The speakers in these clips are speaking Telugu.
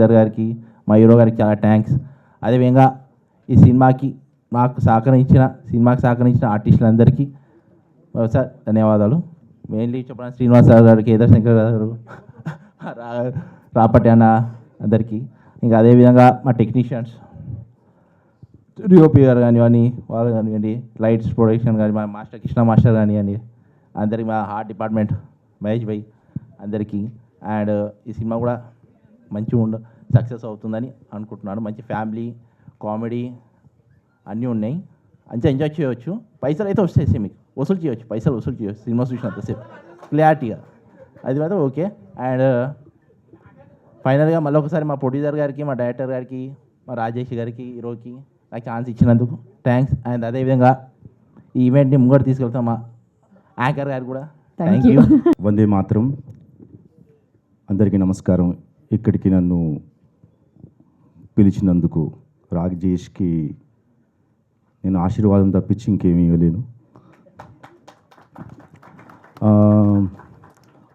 ప్రొడ్యూసర్ గారికి, మా హీరో గారికి చాలా థ్యాంక్స్. అదేవిధంగా ఈ సినిమాకి సినిమాకి సహకరించిన ఆర్టిస్టులందరికీ సార్ ధన్యవాదాలు. మెయిన్లీ చెప్పడానికి శ్రీనివాస్ సార్ గారు, కేదార్ శంకర్ గారు, రాపటి అన్న అందరికీ, ఇంకా అదేవిధంగా మా టెక్నీషియన్స్ డిఓపి గారు కానివ్వండి, వాళ్ళు కానివ్వండి, లైట్స్ ప్రొడక్షన్ కానీ, మా మాస్టర్ కృష్ణ మాస్టర్ కానివ్వండి, అందరికీ, మా ఆర్ట్ డిపార్ట్మెంట్ మహేష్ భాయ్ అందరికీ. అండ్ ఈ సినిమా కూడా మంచిగా సక్సెస్ అవుతుందని అనుకుంటున్నాను. మంచి ఫ్యామిలీ కామెడీ అన్నీ ఉన్నాయి, మంచిగా ఎంజాయ్ చేయవచ్చు. పైసలు అయితే వస్తాయి, మీకు వసూలు చేయవచ్చు, పైసలు వసూలు చేయవచ్చు సినిమా చూసినంతసేపు క్లారిటీగా, అది మాత్రం ఓకే. అండ్ ఫైనల్గా మళ్ళీ ఒకసారి మా ప్రొడ్యూసర్ గారికి, మా డైరెక్టర్ గారికి, మా రాజేష్ గారికి, హీరోకి నాకు ఛాన్స్ ఇచ్చినందుకు థ్యాంక్స్. అండ్ అదేవిధంగా ఈ ఈవెంట్ని ముంగడు తీసుకెళ్తాం మా యాంకర్ గారు కూడా థ్యాంక్ యూ. వందే మాత్రం. అందరికీ నమస్కారం. ఇక్కడికి నన్ను పిలిచినందుకు రాజేష్కి నేను ఆశీర్వాదం తప్పించి ఇంకేమీ ఇవ్వలేను.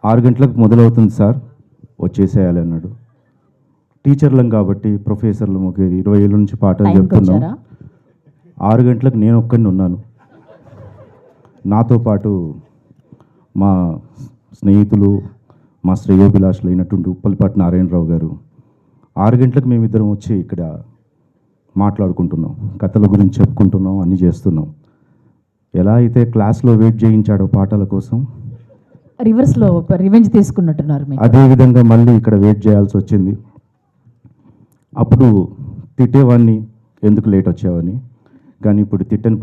6 గంటలకు మొదలవుతుంది సార్, వచ్చేసేయాలి అన్నాడు. టీచర్లం కాబట్టి ప్రొఫెసర్లు 20 ఏళ్ళ నుంచి పాఠాలు చెప్తున్నాం. 6 గంటలకు నేను ఒక్కడిని ఉన్నాను. నాతో పాటు మా స్నేహితులు, మా శ్రేయోభిలాషులు అయినటువంటి ఉప్పల్పాటి నారాయణరావు గారు. 6 గంటలకు మేమిద్దరం వచ్చి ఇక్కడ మాట్లాడుకుంటున్నాం, కథల గురించి చెప్పుకుంటున్నాం, అన్నీ చేస్తున్నాం. ఎలా అయితే క్లాస్లో వెయిట్ చేయించాడో పాటల కోసం, రివర్స్లో రివెంజ్ తీసుకున్నట్టున్నారు. అదేవిధంగా మళ్ళీ ఇక్కడ వెయిట్ చేయాల్సి వచ్చింది. అప్పుడు తిట్టేవాడిని, ఎందుకు లేట్ వచ్చావని. కానీ ఇప్పుడు తిట్టని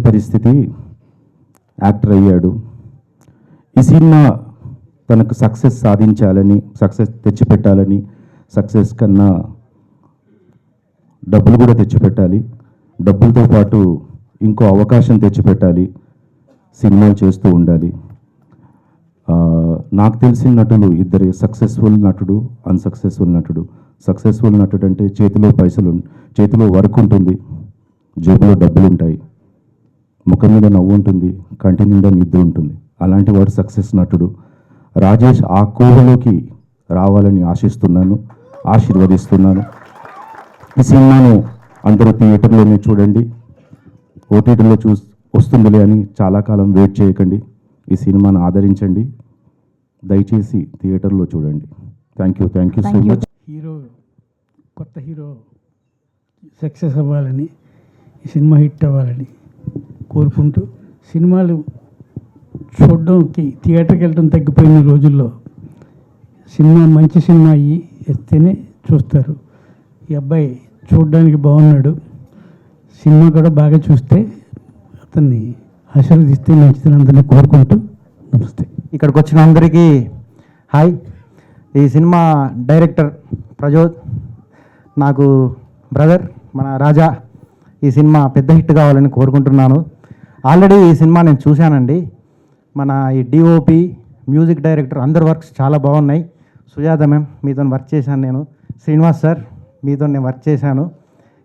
పరిస్థితి యాక్టర్ అయ్యాడు. ఈ సినిమా తనకు సక్సెస్ సాధించాలని, సక్సెస్ తెచ్చిపెట్టాలని, సక్సెస్ కన్నా డబ్బులు కూడా తెచ్చిపెట్టాలి, డబ్బులతో పాటు ఇంకో అవకాశం తెచ్చిపెట్టాలి, సినిమాలు చేస్తూ ఉండాలి. నాకు తెలిసిన నటులు ఇద్దరే, సక్సెస్ఫుల్ నటుడు, అన్సక్సెస్ఫుల్ నటుడు. సక్సెస్ఫుల్ నటుడు అంటే చేతిలో వర్క్ ఉంటుంది, జేబులో డబ్బులు ఉంటాయి, ముఖం మీద నవ్వు ఉంటుంది, కంటి నిండా నిద్ర ఉంటుంది. అలాంటి వాడు సక్సెస్ నటుడు. రాజేష్ ఆ కోవలోకి రావాలని ఆశిస్తున్నాను, ఆశీర్వదిస్తున్నాను. ఈ సినిమాను అందరూ థియేటర్లోనే చూడండి, ఓటీటీలో వస్తుందిలే అని చాలా కాలం వెయిట్ చేయకండి. ఈ సినిమాను ఆదరించండి, దయచేసి థియేటర్లో చూడండి. Thank you so much. కొత్త హీరో సక్సెస్ అవ్వాలని, ఈ సినిమా హిట్ అవ్వాలని కోరుకుంటూ, సినిమాలు చూడడానికి థియేటర్కి వెళ్ళడం తగ్గిపోయిన రోజుల్లో సినిమా మంచి సినిమా ఇస్తేనే చూస్తారు. ఈ అబ్బాయి చూడడానికి బాగున్నాడు, సినిమా కూడా బాగా చూస్తే అతన్ని ఆశీర్వదిస్తే మంచిదని అందరినీ కోరుకుంటూ నమస్తే. ఇక్కడికి వచ్చిన అందరికీ హాయ్. ఈ సినిమా డైరెక్టర్ ప్రజోద్, నాకు బ్రదర్, మన రాజా. ఈ సినిమా పెద్ద హిట్ కావాలని కోరుకుంటున్నాను. ఆల్రెడీ ఈ సినిమా నేను చూశానండి. మన ఈ డిఓపి, మ్యూజిక్ డైరెక్టర్ అందరి వర్క్స్ చాలా బాగున్నాయి. సుజాత మ్యామ్ మీతో వర్క్ చేశాను నేను, శ్రీనివాస్ సార్ మీతో నేను వర్క్ చేశాను.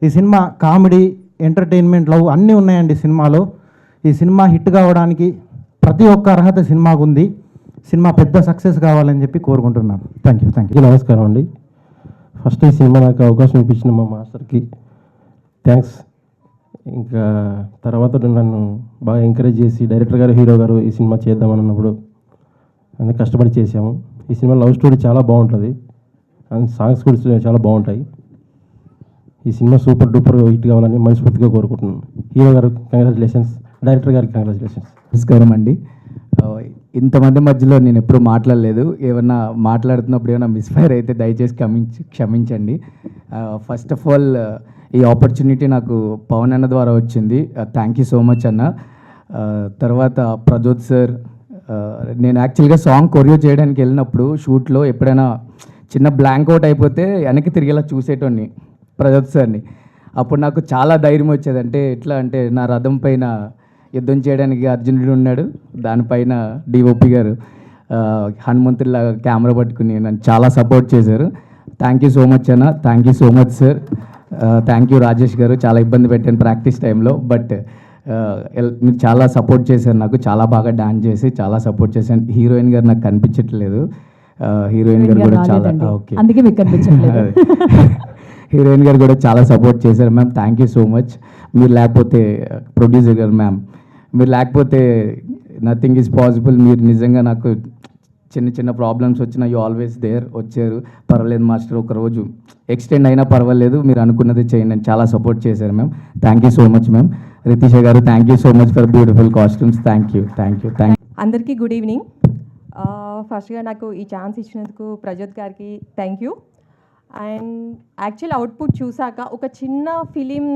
ఈ సినిమా కామెడీ, ఎంటర్టైన్మెంట్, లవ్ అన్నీ ఉన్నాయండి సినిమాలో. ఈ సినిమా హిట్ కావడానికి ప్రతి ఒక్క అర్హత సినిమాకు ఉంది. సినిమా పెద్ద సక్సెస్ కావాలని చెప్పి కోరుకుంటున్నాను. Thank you. నమస్కారం అండి. ఫస్ట్ ఈ సినిమా నాకు అవకాశం ఇప్పించిన మా మాస్టర్కి థ్యాంక్స్. ఇంకా తర్వాత నన్ను బాగా ఎంకరేజ్ చేసి డైరెక్టర్ గారు, హీరో గారు ఈ సినిమా చేద్దామని అన్నప్పుడు అన్నీ కష్టపడి చేసాము. ఈ సినిమా లవ్ స్టోరీ చాలా బాగుంటుంది అండ్ సాంగ్స్ కూడా చాలా బాగుంటాయి. ఈ సినిమా సూపర్ డూపర్ హిట్ కావాలని మనస్ఫూర్తిగా కోరుకుంటున్నాను. హీరో గారు కంగ్రాచులేషన్స్, డైరెక్టర్ గారికి కంగ్రాచులేషన్స్. నమస్కారం అండి. ఇంతమంది మధ్యలో నేను ఎప్పుడూ మాట్లాడలేదు. ఏమన్నా మాట్లాడుతున్నప్పుడు ఏమైనా మిస్ఫైర్ అయితే దయచేసి క్షమించండి. ఫస్ట్ ఆఫ్ ఆల్ ఈ ఆపర్చునిటీ నాకు పవన్ అన్న ద్వారా వచ్చింది. థ్యాంక్ యూ సో మచ్ అన్న. తర్వాత ప్రజోద్ సార్, నేను యాక్చువల్గా సాంగ్ కొరియో చేయడానికి వెళ్ళినప్పుడు షూట్లో ఎప్పుడైనా చిన్న బ్లాంక్ అవుట్ అయిపోతే వెనక్కి తిరిగేలా చూసేటోని ప్రజోద్ సార్ని. అప్పుడు నాకు చాలా ధైర్యం వచ్చేది. అంటే ఎట్లా అంటే నా రథం పైన యుద్ధం చేయడానికి అర్జునుడు ఉన్నాడు, దానిపైన డిఓపి గారు హనుమంతుడిలాగా కెమెరా పట్టుకుని నన్ను చాలా సపోర్ట్ చేశారు. థ్యాంక్ యూ సో మచ్ అన్న. Thank you so much sir. Thank you Rajesh గారు. చాలా ఇబ్బంది పెట్టాను ప్రాక్టీస్ టైంలో, బట్ మీరు చాలా సపోర్ట్ చేశారు నాకు. చాలా బాగా డాన్స్ చేసి చాలా సపోర్ట్ చేశాను. హీరోయిన్ గారు నాకు కనిపించట్లేదు, హీరోయిన్ గారు కూడా చాలా రాలేదండి. ఓకే అందుకే మీకు కనిపించట్లేదు. హీరోయిన్ గారు కూడా చాలా సపోర్ట్ చేశారు ma'am. Thank you so much. మీరు లేకపోతే ప్రొడ్యూసర్ గారు మ్యామ్, మీరు లేకపోతే నథింగ్ ఈజ్ పాసిబుల్. మీరు నిజంగా నాకు చిన్న చిన్న ప్రాబ్లమ్స్ వచ్చినా యూ ఆల్వేస్ దేర్, వచ్చారు. పర్వాలేదు మాస్టర్, ఒక రోజు ఎక్స్టెండ్ అయినా పర్వాలేదు, మీరు అనుకున్నది చేయండి అని చాలా సపోర్ట్ చేశారు ma'am. Thank you so much ma'am. Ritisha గారు thank you so much for beautiful costumes. Thank you. అందరికీ గుడ్ ఈవినింగ్. ఫస్ట్గా నాకు ఈ ఛాన్స్ ఇచ్చినందుకు ప్రజోత్ గారికి thank you. And actual output చూసాక ఒక చిన్న ఫిలిం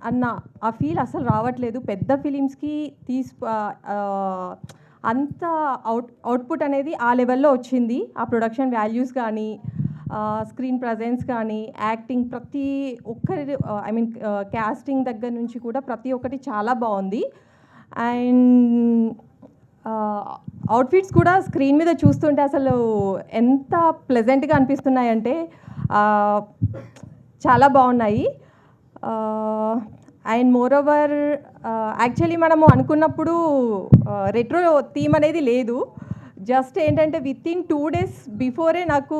అన్న ఆ ఫీల్ అసలు రావట్లేదు. పెద్ద ఫిలిమ్స్కి అంత అవుట్పుట్ అనేది ఆ లెవెల్లో వచ్చింది. ఆ ప్రొడక్షన్ వాల్యూస్ కానీ, స్క్రీన్ ప్రజెన్స్ కానీ, యాక్టింగ్, ప్రతి ఒక్కరి క్యాస్టింగ్ దగ్గర నుంచి కూడా ప్రతి ఒక్కటి చాలా బాగుంది. అండ్ అవుట్ఫిట్స్ కూడా స్క్రీన్ మీద చూస్తుంటే అసలు ఎంత ప్లెజెంట్గా అనిపిస్తున్నాయంటే చాలా బాగున్నాయి. అండ్ మోర్ ఓవర్ యాక్చువల్లీ మనము అనుకున్నప్పుడు రెట్రో థీమ్ అనేది లేదు. జస్ట్ ఏంటంటే విత్ ఇన్ 2 days బిఫోరే నాకు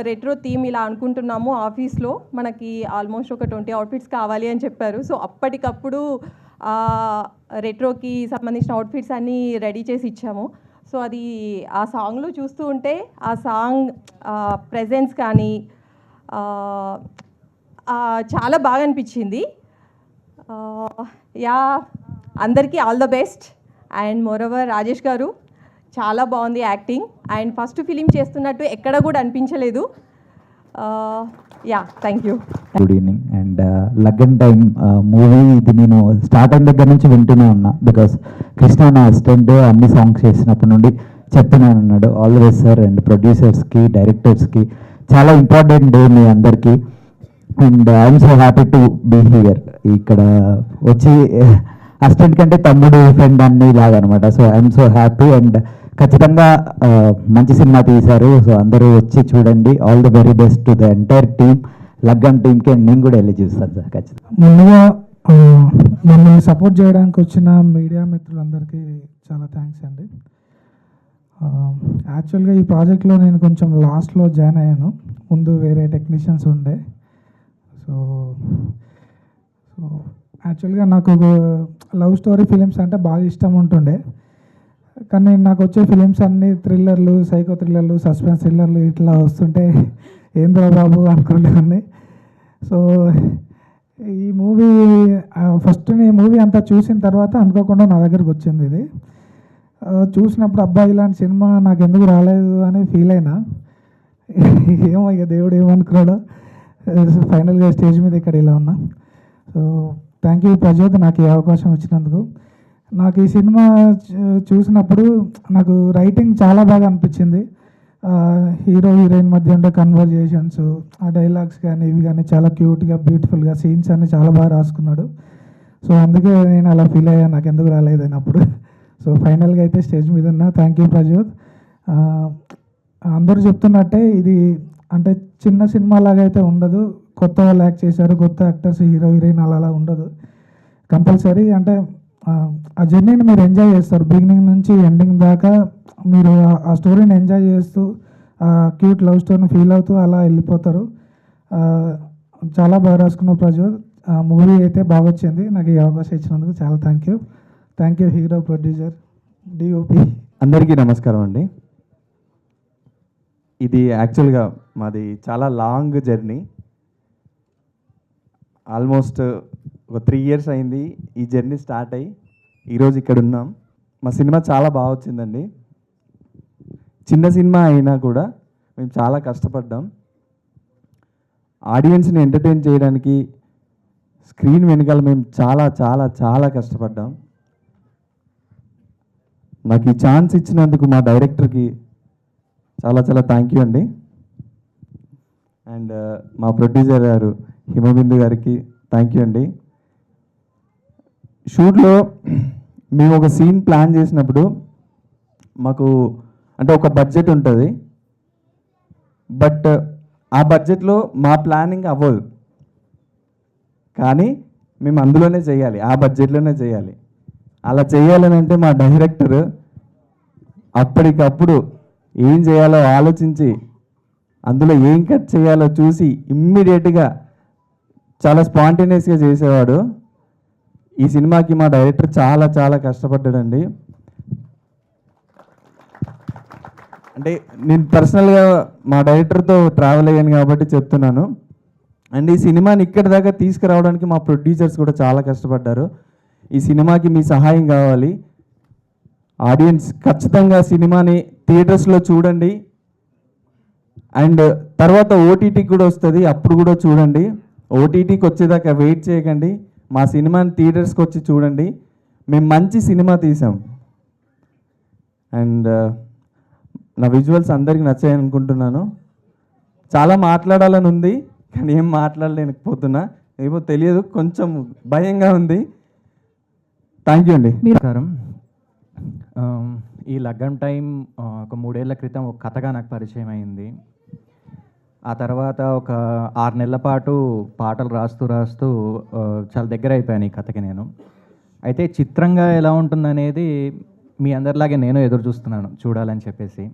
రెట్రో థీమ్ ఇలా అనుకుంటున్నాము ఆఫీస్లో, మనకి ఆల్మోస్ట్ ఒక 20 అవుట్ఫిట్స్ కావాలి అని చెప్పారు. సో అప్పటికప్పుడు రెట్రోకి సంబంధించిన అవుట్ఫిట్స్ అన్నీ రెడీ చేసి ఇచ్చాము. సో అది ఆ సాంగ్లో చూస్తూ ఉంటే ఆ సాంగ్ ప్రెజెన్స్ కానీ చాలా బాగా అనిపించింది. యా, అందరికీ all the best. And moreover Rajesh గారు చాలా బాగుంది యాక్టింగ్. అండ్ ఫస్ట్ ఫిలిం చేస్తున్నట్టు ఎక్కడ కూడా అనిపించలేదు. Yeah, thank you. Good evening. And Laggan time movie ఇది నేను స్టార్ట్ అయిన దగ్గర నుంచి వింటూనే ఉన్నా. బికాస్ కృష్ణ నా అసిస్టెంట్ అన్ని సాంగ్స్ చేసినప్పటి నుండి చెప్తున్నాను అన్నాడు. All the best sir. And ప్రొడ్యూసర్స్కి, డైరెక్టర్స్కి చాలా ఇంపార్టెంట్ డే మీ అందరికీ. And I'm so happy to be here. ఇక్కడ వచ్చి అసిస్టెంట్ కంటే తమ్ముడు, ఫ్రెండ్ అన్ని లాగా అనమాట. So I'm so happy. And ఖచ్చితంగా మంచి సినిమా తీశారు. సో అందరూ వచ్చి చూడండి. All the very best to the entire team, Laggan టీమ్కి. నేను కూడా వెళ్ళి చూస్తాను సార్ ఖచ్చితంగా. ముందుగా మమ్మల్ని సపోర్ట్ చేయడానికి వచ్చిన మీడియా మిత్రులందరికీ చాలా థ్యాంక్స్ అండి. యాక్చువల్గా ఈ ప్రాజెక్ట్లో నేను కొంచెం లాస్ట్లో జాయిన్ అయ్యాను. ముందు వేరే టెక్నీషియన్స్ ఉండే. సో యాక్చువల్గా నాకు లవ్ స్టోరీ ఫిలిమ్స్ అంటే బాగా ఇష్టం ఉంటుండే. కానీ నాకు వచ్చే ఫిలిమ్స్ అన్నీ థ్రిల్లర్లు, సైకో థ్రిల్లర్లు, సస్పెన్స్ థ్రిల్లర్లు ఇట్లా వస్తుంటే ఏంద్రా బాబు అనుకునేవాడిని. సో ఈ మూవీ ఫస్ట్ ఈ మూవీ అంతా చూసిన తర్వాత అనుకోకుండా నా దగ్గరకు వచ్చింది ఇది. చూసినప్పుడు అబ్బాయి ఇలాంటి సినిమా నాకు ఎందుకు రాలేదు అని ఫీల్ అయినా. ఏమో ఇక దేవుడు ఏమనుకున్నాడో ఫైనల్గా స్టేజ్ మీద ఇక్కడ ఇలా ఉన్నా. సో థ్యాంక్ యూ ప్రజోత్ నాకు ఈ అవకాశం ఇచ్చినందుకు. నాకు ఈ సినిమా చూసినప్పుడు నాకు రైటింగ్ చాలా బాగా అనిపించింది. హీరో హీరోయిన్ మధ్య ఉండే కన్వర్జేషన్స్, ఆ డైలాగ్స్ కానీ ఇవి కానీ చాలా క్యూట్గా, బ్యూటిఫుల్గా సీన్స్ అన్నీ చాలా బాగా రాసుకున్నాడు. సో అందుకే నేను అలా ఫీల్ అయ్యాను నాకు ఎందుకు రాలేదని అప్పుడు. సో ఫైనల్గా అయితే స్టేజ్ మీద ఉన్నా. Thank you Prajoth. అందరూ చెప్తున్నట్టే ఇది అంటే చిన్న సినిమా లాగా అయితే ఉండదు. కొత్త వాళ్ళు యాక్ట్ చేశారు, కొత్త యాక్టర్స్, హీరో హీరోయిన్ అలా ఉండదు. కంపల్సరీ అంటే ఆ జర్నీని మీరు ఎంజాయ్ చేస్తారు. బిగినింగ్ నుంచి ఎండింగ్ దాకా మీరు ఆ స్టోరీని ఎంజాయ్ చేస్తూ, ఆ క్యూట్ లవ్ స్టోరీని ఫీల్ అవుతూ అలా వెళ్ళిపోతారు. చాలా బాగా రాసుకున్న ప్రజోత్. మూవీ అయితే బాగా వచ్చింది. నాకు ఈ అవకాశం ఇచ్చినందుకు చాలా thank you hero, producer, DOP. అందరికీ నమస్కారం అండి. ఇది యాక్చువల్గా మాది చాలా లాంగ్ జర్నీ. ఆల్మోస్ట్ ఒక 3 years అయింది ఈ జర్నీ స్టార్ట్ అయ్యి ఈరోజు ఇక్కడ ఉన్నాం. మా సినిమా చాలా బాగా వచ్చిందండి. చిన్న సినిమా అయినా కూడా మేము చాలా కష్టపడ్డాం. ఆడియన్స్ని ఎంటర్టైన్ చేయడానికి స్క్రీన్ వెనకాల మేము చాలా చాలా చాలా కష్టపడ్డాం. నాకు ఈ ఛాన్స్ ఇచ్చినందుకు మా డైరెక్టర్కి చాలా చాలా థ్యాంక్ యూ అండి. అండ్ మా ప్రొడ్యూసర్ గారు హిమబిందు గారికి థ్యాంక్ యూ అండి. షూట్లో మేము ఒక సీన్ ప్లాన్ చేసినప్పుడు మాకు అంటే ఒక బడ్జెట్ ఉంటుంది. బట్ ఆ బడ్జెట్లో మా ప్లానింగ్ అవ్వదు. కానీ మేము అందులోనే చేయాలి, ఆ బడ్జెట్లోనే చేయాలి. అలా చేయాలని అంటే మా డైరెక్టర్ అప్పటికప్పుడు ఏం చేయాలో ఆలోచించి అందులో ఏం కట్ చేయాలో చూసి ఇమ్మీడియట్గా చాలా స్పాంటేనియస్గా చేసేవాడు. ఈ సినిమాకి మా డైరెక్టర్ చాలా చాలా కష్టపడ్డాడండి. అంటే నేను పర్సనల్గా మా డైరెక్టర్తో ట్రావెల్ అయ్యాను కాబట్టి చెప్తున్నాను. అండ్ ఈ సినిమాని ఇక్కడి దాకా తీసుకురావడానికి మా ప్రొడ్యూసర్స్ కూడా చాలా కష్టపడ్డారు. ఈ సినిమాకి మీ సహాయం కావాలి. ఆడియన్స్ ఖచ్చితంగా సినిమాని థియేటర్స్లో చూడండి. అండ్ తర్వాత ఓటీటీకి కూడా వస్తుంది, అప్పుడు కూడా చూడండి. ఓటీటీకి వచ్చేదాకా వెయిట్ చేయకండి. మా సినిమాని థియేటర్స్కి వచ్చి చూడండి. మేము మంచి సినిమా తీసాం. అండ్ నా విజువల్స్ అందరికీ నచ్చాయని అనుకుంటున్నాను. చాలా మాట్లాడాలని ఉంది కానీ ఏం మాట్లాడలేకపోతున్నా, ఏమో తెలియదు, కొంచెం భయంగా ఉంది. థ్యాంక్ యూ అండి. నమస్కారం. ఈ లగ్గం టైం ఒక 3 ఏళ్ల క్రితం ఒక కథగా నాకు పరిచయం అయింది. ఆ తర్వాత ఒక 6 నెలల పాటు పాటలు రాస్తూ చాలా దగ్గర అయిపోయాను ఈ కథకి నేను. అయితే చిత్రంగా ఎలా ఉంటుందనేది మీ అందరిలాగే నేను ఎదురు చూస్తున్నాను చూడాలని చెప్పేసి.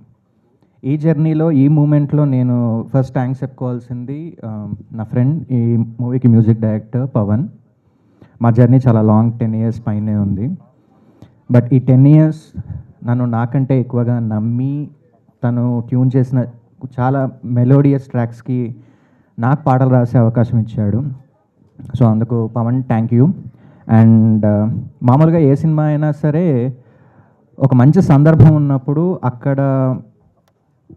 ఈ జర్నీలో ఈ మూమెంట్లో నేను ఫస్ట్ థ్యాంక్స్ చెప్పుకోవాల్సింది నా ఫ్రెండ్, ఈ మూవీకి మ్యూజిక్ డైరెక్టర్ పవన్. మా జర్నీ చాలా లాంగ్ 10 years పైనే ఉంది. బట్ ఈ 10 years నన్ను నాకంటే ఎక్కువగా నమ్మి తను ట్యూన్ చేసిన చాలా మెలోడియస్ ట్రాక్స్కి నాకు పాటలు రాసే అవకాశం ఇచ్చాడు. సో అందుకు పవన్ థ్యాంక్ యూ. అండ్ మామూలుగా ఏ సినిమా అయినా సరే ఒక మంచి సందర్భం ఉన్నప్పుడు అక్కడ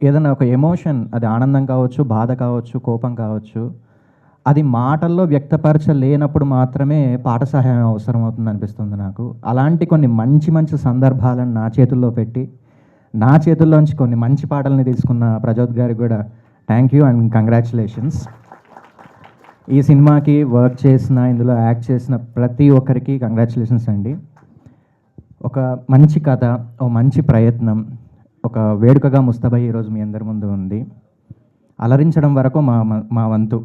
ఏదైనా ఒక ఎమోషన్, అది ఆనందం కావచ్చు, బాధ కావచ్చు, కోపం కావచ్చు, అది మాటల్లో వ్యక్తపరచలేనప్పుడు మాత్రమే పాట సహాయం అవసరం అవుతుంది అనిపిస్తుంది నాకు. అలాంటి కొన్ని మంచి మంచి సందర్భాలను నా చేతుల్లో పెట్టి నా చేతుల్లోంచి కొన్ని మంచి పాటల్ని తీసుకున్న ప్రజోత్ గారికి కూడా థ్యాంక్ యూ అండ్ కంగ్రాచులేషన్స్. ఈ సినిమాకి వర్క్ చేసిన, ఇందులో యాక్ట్ చేసిన ప్రతి ఒక్కరికి కంగ్రాచులేషన్స్ అండి. ఒక మంచి కథ, ఒక మంచి ప్రయత్నం, ఒక వేడుకగా ముస్తాబై ఈరోజు మీ అందరి ముందు ఉంది. అలరించడం వరకు మా వంతు,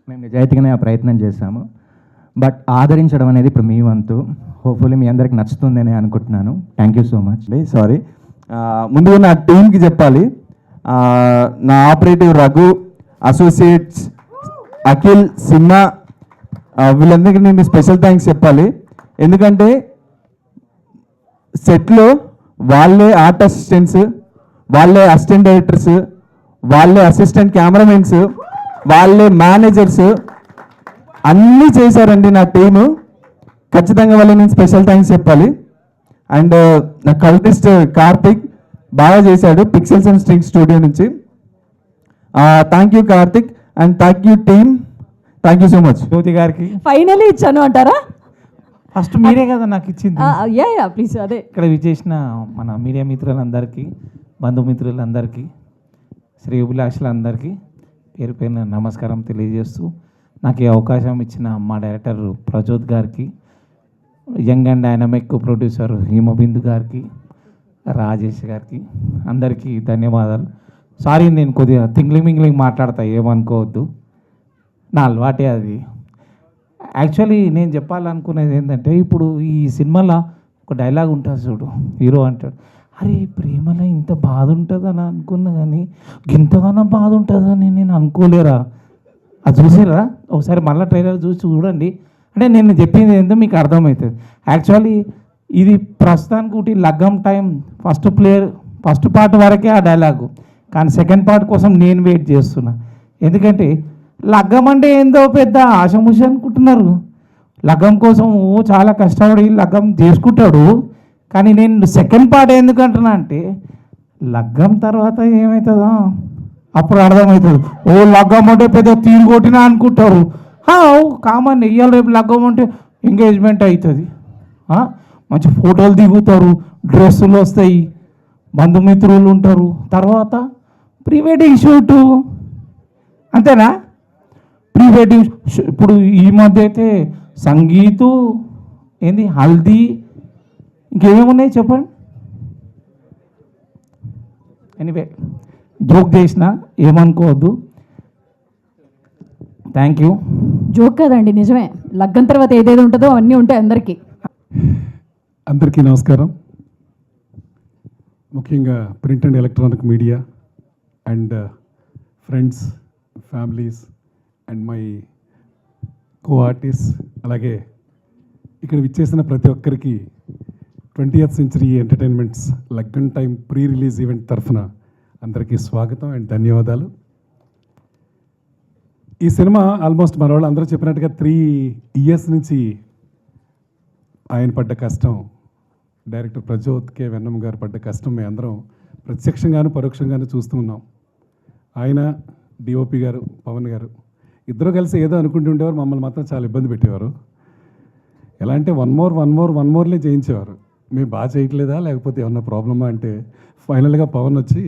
మేము నిజాయితీగానే ఆ ప్రయత్నం చేశాము. బట్ ఆదరించడం అనేది ఇప్పుడు మీ వంతు. హోప్ఫుల్లీ మీ అందరికి నచ్చుతుందని అనుకుంటున్నాను. Thank you so much. Sorry, ముందుగా నా టీంకి చెప్పాలి. నా ఆపరేటివ్ రఘు, అసోసియేట్స్ అఖిల్, సింహ, వీళ్ళందరికీ నేను స్పెషల్ థ్యాంక్స్ చెప్పాలి. ఎందుకంటే సెట్లో వాళ్ళే ఆర్ట్ అసిస్టెంట్స్, వాళ్ళే అసిస్టెంట్ డైరెక్టర్స్, వాళ్ళే అసిస్టెంట్ కెమెరామెన్స్, వాళ్ళే మేనేజర్స్ అన్నీ చేశారండి నా టీము. ఖచ్చితంగా వాళ్ళకి నేను స్పెషల్ థ్యాంక్స్ చెప్పాలి. అండ్ నా కల్టిస్ట్ కార్తిక్ బాగా చేశాడు, పిక్సెల్స్ అండ్ స్ట్రింగ్ స్టూడియో నుంచి. Thank you Karthik and thank you team. Thank you so much. Jyothi గారికి ఫైనలీ ఇచ్చాను అంటారా? ఫస్ట్ మీరే కదా నాకు ఇచ్చింది. Yeah please. అదే ఇక్కడ విచ్చేసిన మన మీడియా మిత్రులందరికీ, బంధుమిత్రులందరికీ, శ్రేయోభిలాషులందరికీ పేరు పేరున నమస్కారం తెలియజేస్తూ, నాకు ఈ అవకాశం ఇచ్చిన మా డైరెక్టర్ ప్రజోత్ గారికి, young and dynamic producer Himabindu గారికి, రాజేష్ గారికి, అందరికీ ధన్యవాదాలు. సారీ, నేను కొద్దిగా మింగ్లింగ్ మాట్లాడతా, ఏమనుకోవద్దు, నా అలవాటే అది. యాక్చువల్లీ నేను చెప్పాలనుకునేది ఏంటంటే, ఇప్పుడు ఈ సినిమాలో ఒక డైలాగ్ ఉంటుంది చూడు, హీరో అంటాడు, అరే ప్రేమలో ఇంత బాధ ఉంటుందని అనుకున్నా కానీ ఇంతగానో బాధ ఉంటుందని నేను అనుకోలేరా. అది చూసారా? ఒకసారి మళ్ళీ ట్రైలర్ చూసి చూడండి. అంటే నేను చెప్పింది ఏంటో మీకు అర్థమవుతుంది. యాక్చువల్లీ ఇది ప్రస్తుతానికి ఒకటి లగ్గం టైం ఫస్ట్ పార్ట్ వరకే ఆ డైలాగు, కానీ సెకండ్ పార్ట్ కోసం నేను వెయిట్ చేస్తున్నా. ఎందుకంటే లగ్గం అంటే ఏందో పెద్ద ఆశముష అనుకుంటున్నారు. లగ్గం కోసం చాలా కష్టపడి లగ్గం చేసుకుంటాడు. కానీ నేను సెకండ్ పార్ట్ ఎందుకంటున్నా అంటే, లగ్గం తర్వాత ఏమవుతుందో అప్పుడు అర్థమవుతుంది. లగ్గం అంటే పెద్ద తీరు కొట్టినా అనుకుంటారు. కామన్, ఇయ్యాలి రేపు లగ్గం అంటే ఎంగేజ్మెంట్ అవుతుంది, మంచి ఫోటోలు దిగుతారు, డ్రెస్సులు వస్తాయి, బంధుమిత్రులు ఉంటారు, తర్వాత ప్రీ వెడ్డింగ్ షూటు, అంతేనా? ప్రీ వెడ్డింగ్ ఇప్పుడు ఈ మధ్య అయితే సంగీతు ఏంది, హల్దీ, ఇంకేమేమి ఉన్నాయి చెప్పండి. ఎనీవే, జోక్ చేసిన ఏమనుకోవద్దు. Thank you. జోక్ కదండి, నిజమే. లగ్గం తర్వాత ఏదేది ఉంటుందో అన్నీ ఉంటాయి అందరికీ. అందరికీ నమస్కారం. ముఖ్యంగా print and electronic media and friends, families and my co artist, అలాగే ఇక్కడ విచ్చేసిన ప్రతి ఒక్కరికి 20th century entertainments Laggan time pre release event తరఫున అందరికీ స్వాగతం అండ్ ధన్యవాదాలు. ఈ సినిమా ఆల్మోస్ట్ మన వాళ్ళు అందరూ చెప్పినట్టుగా 3 years నుంచి ఆయన పడ్డ కష్టం, డైరెక్టర్ ప్రజోత్ కే వెన్నమ్ గారు పడ్డ కష్టం మేము అందరం ప్రత్యక్షంగాను పరోక్షంగాను చూస్తూ ఉన్నాం. ఆయన, డిఓపి గారు, పవన్ గారు ఇద్దరు కలిసి ఏదో అనుకుంటూ ఉండేవారు, మమ్మల్ని మాత్రం చాలా ఇబ్బంది పెట్టేవారు. ఎలా అంటే వన్ మోర్లే చేయించేవారు. మేము బాగా చేయట్లేదా లేకపోతే ఏమన్నా ప్రాబ్లమా అంటే ఫైనల్గా పవన్ వచ్చి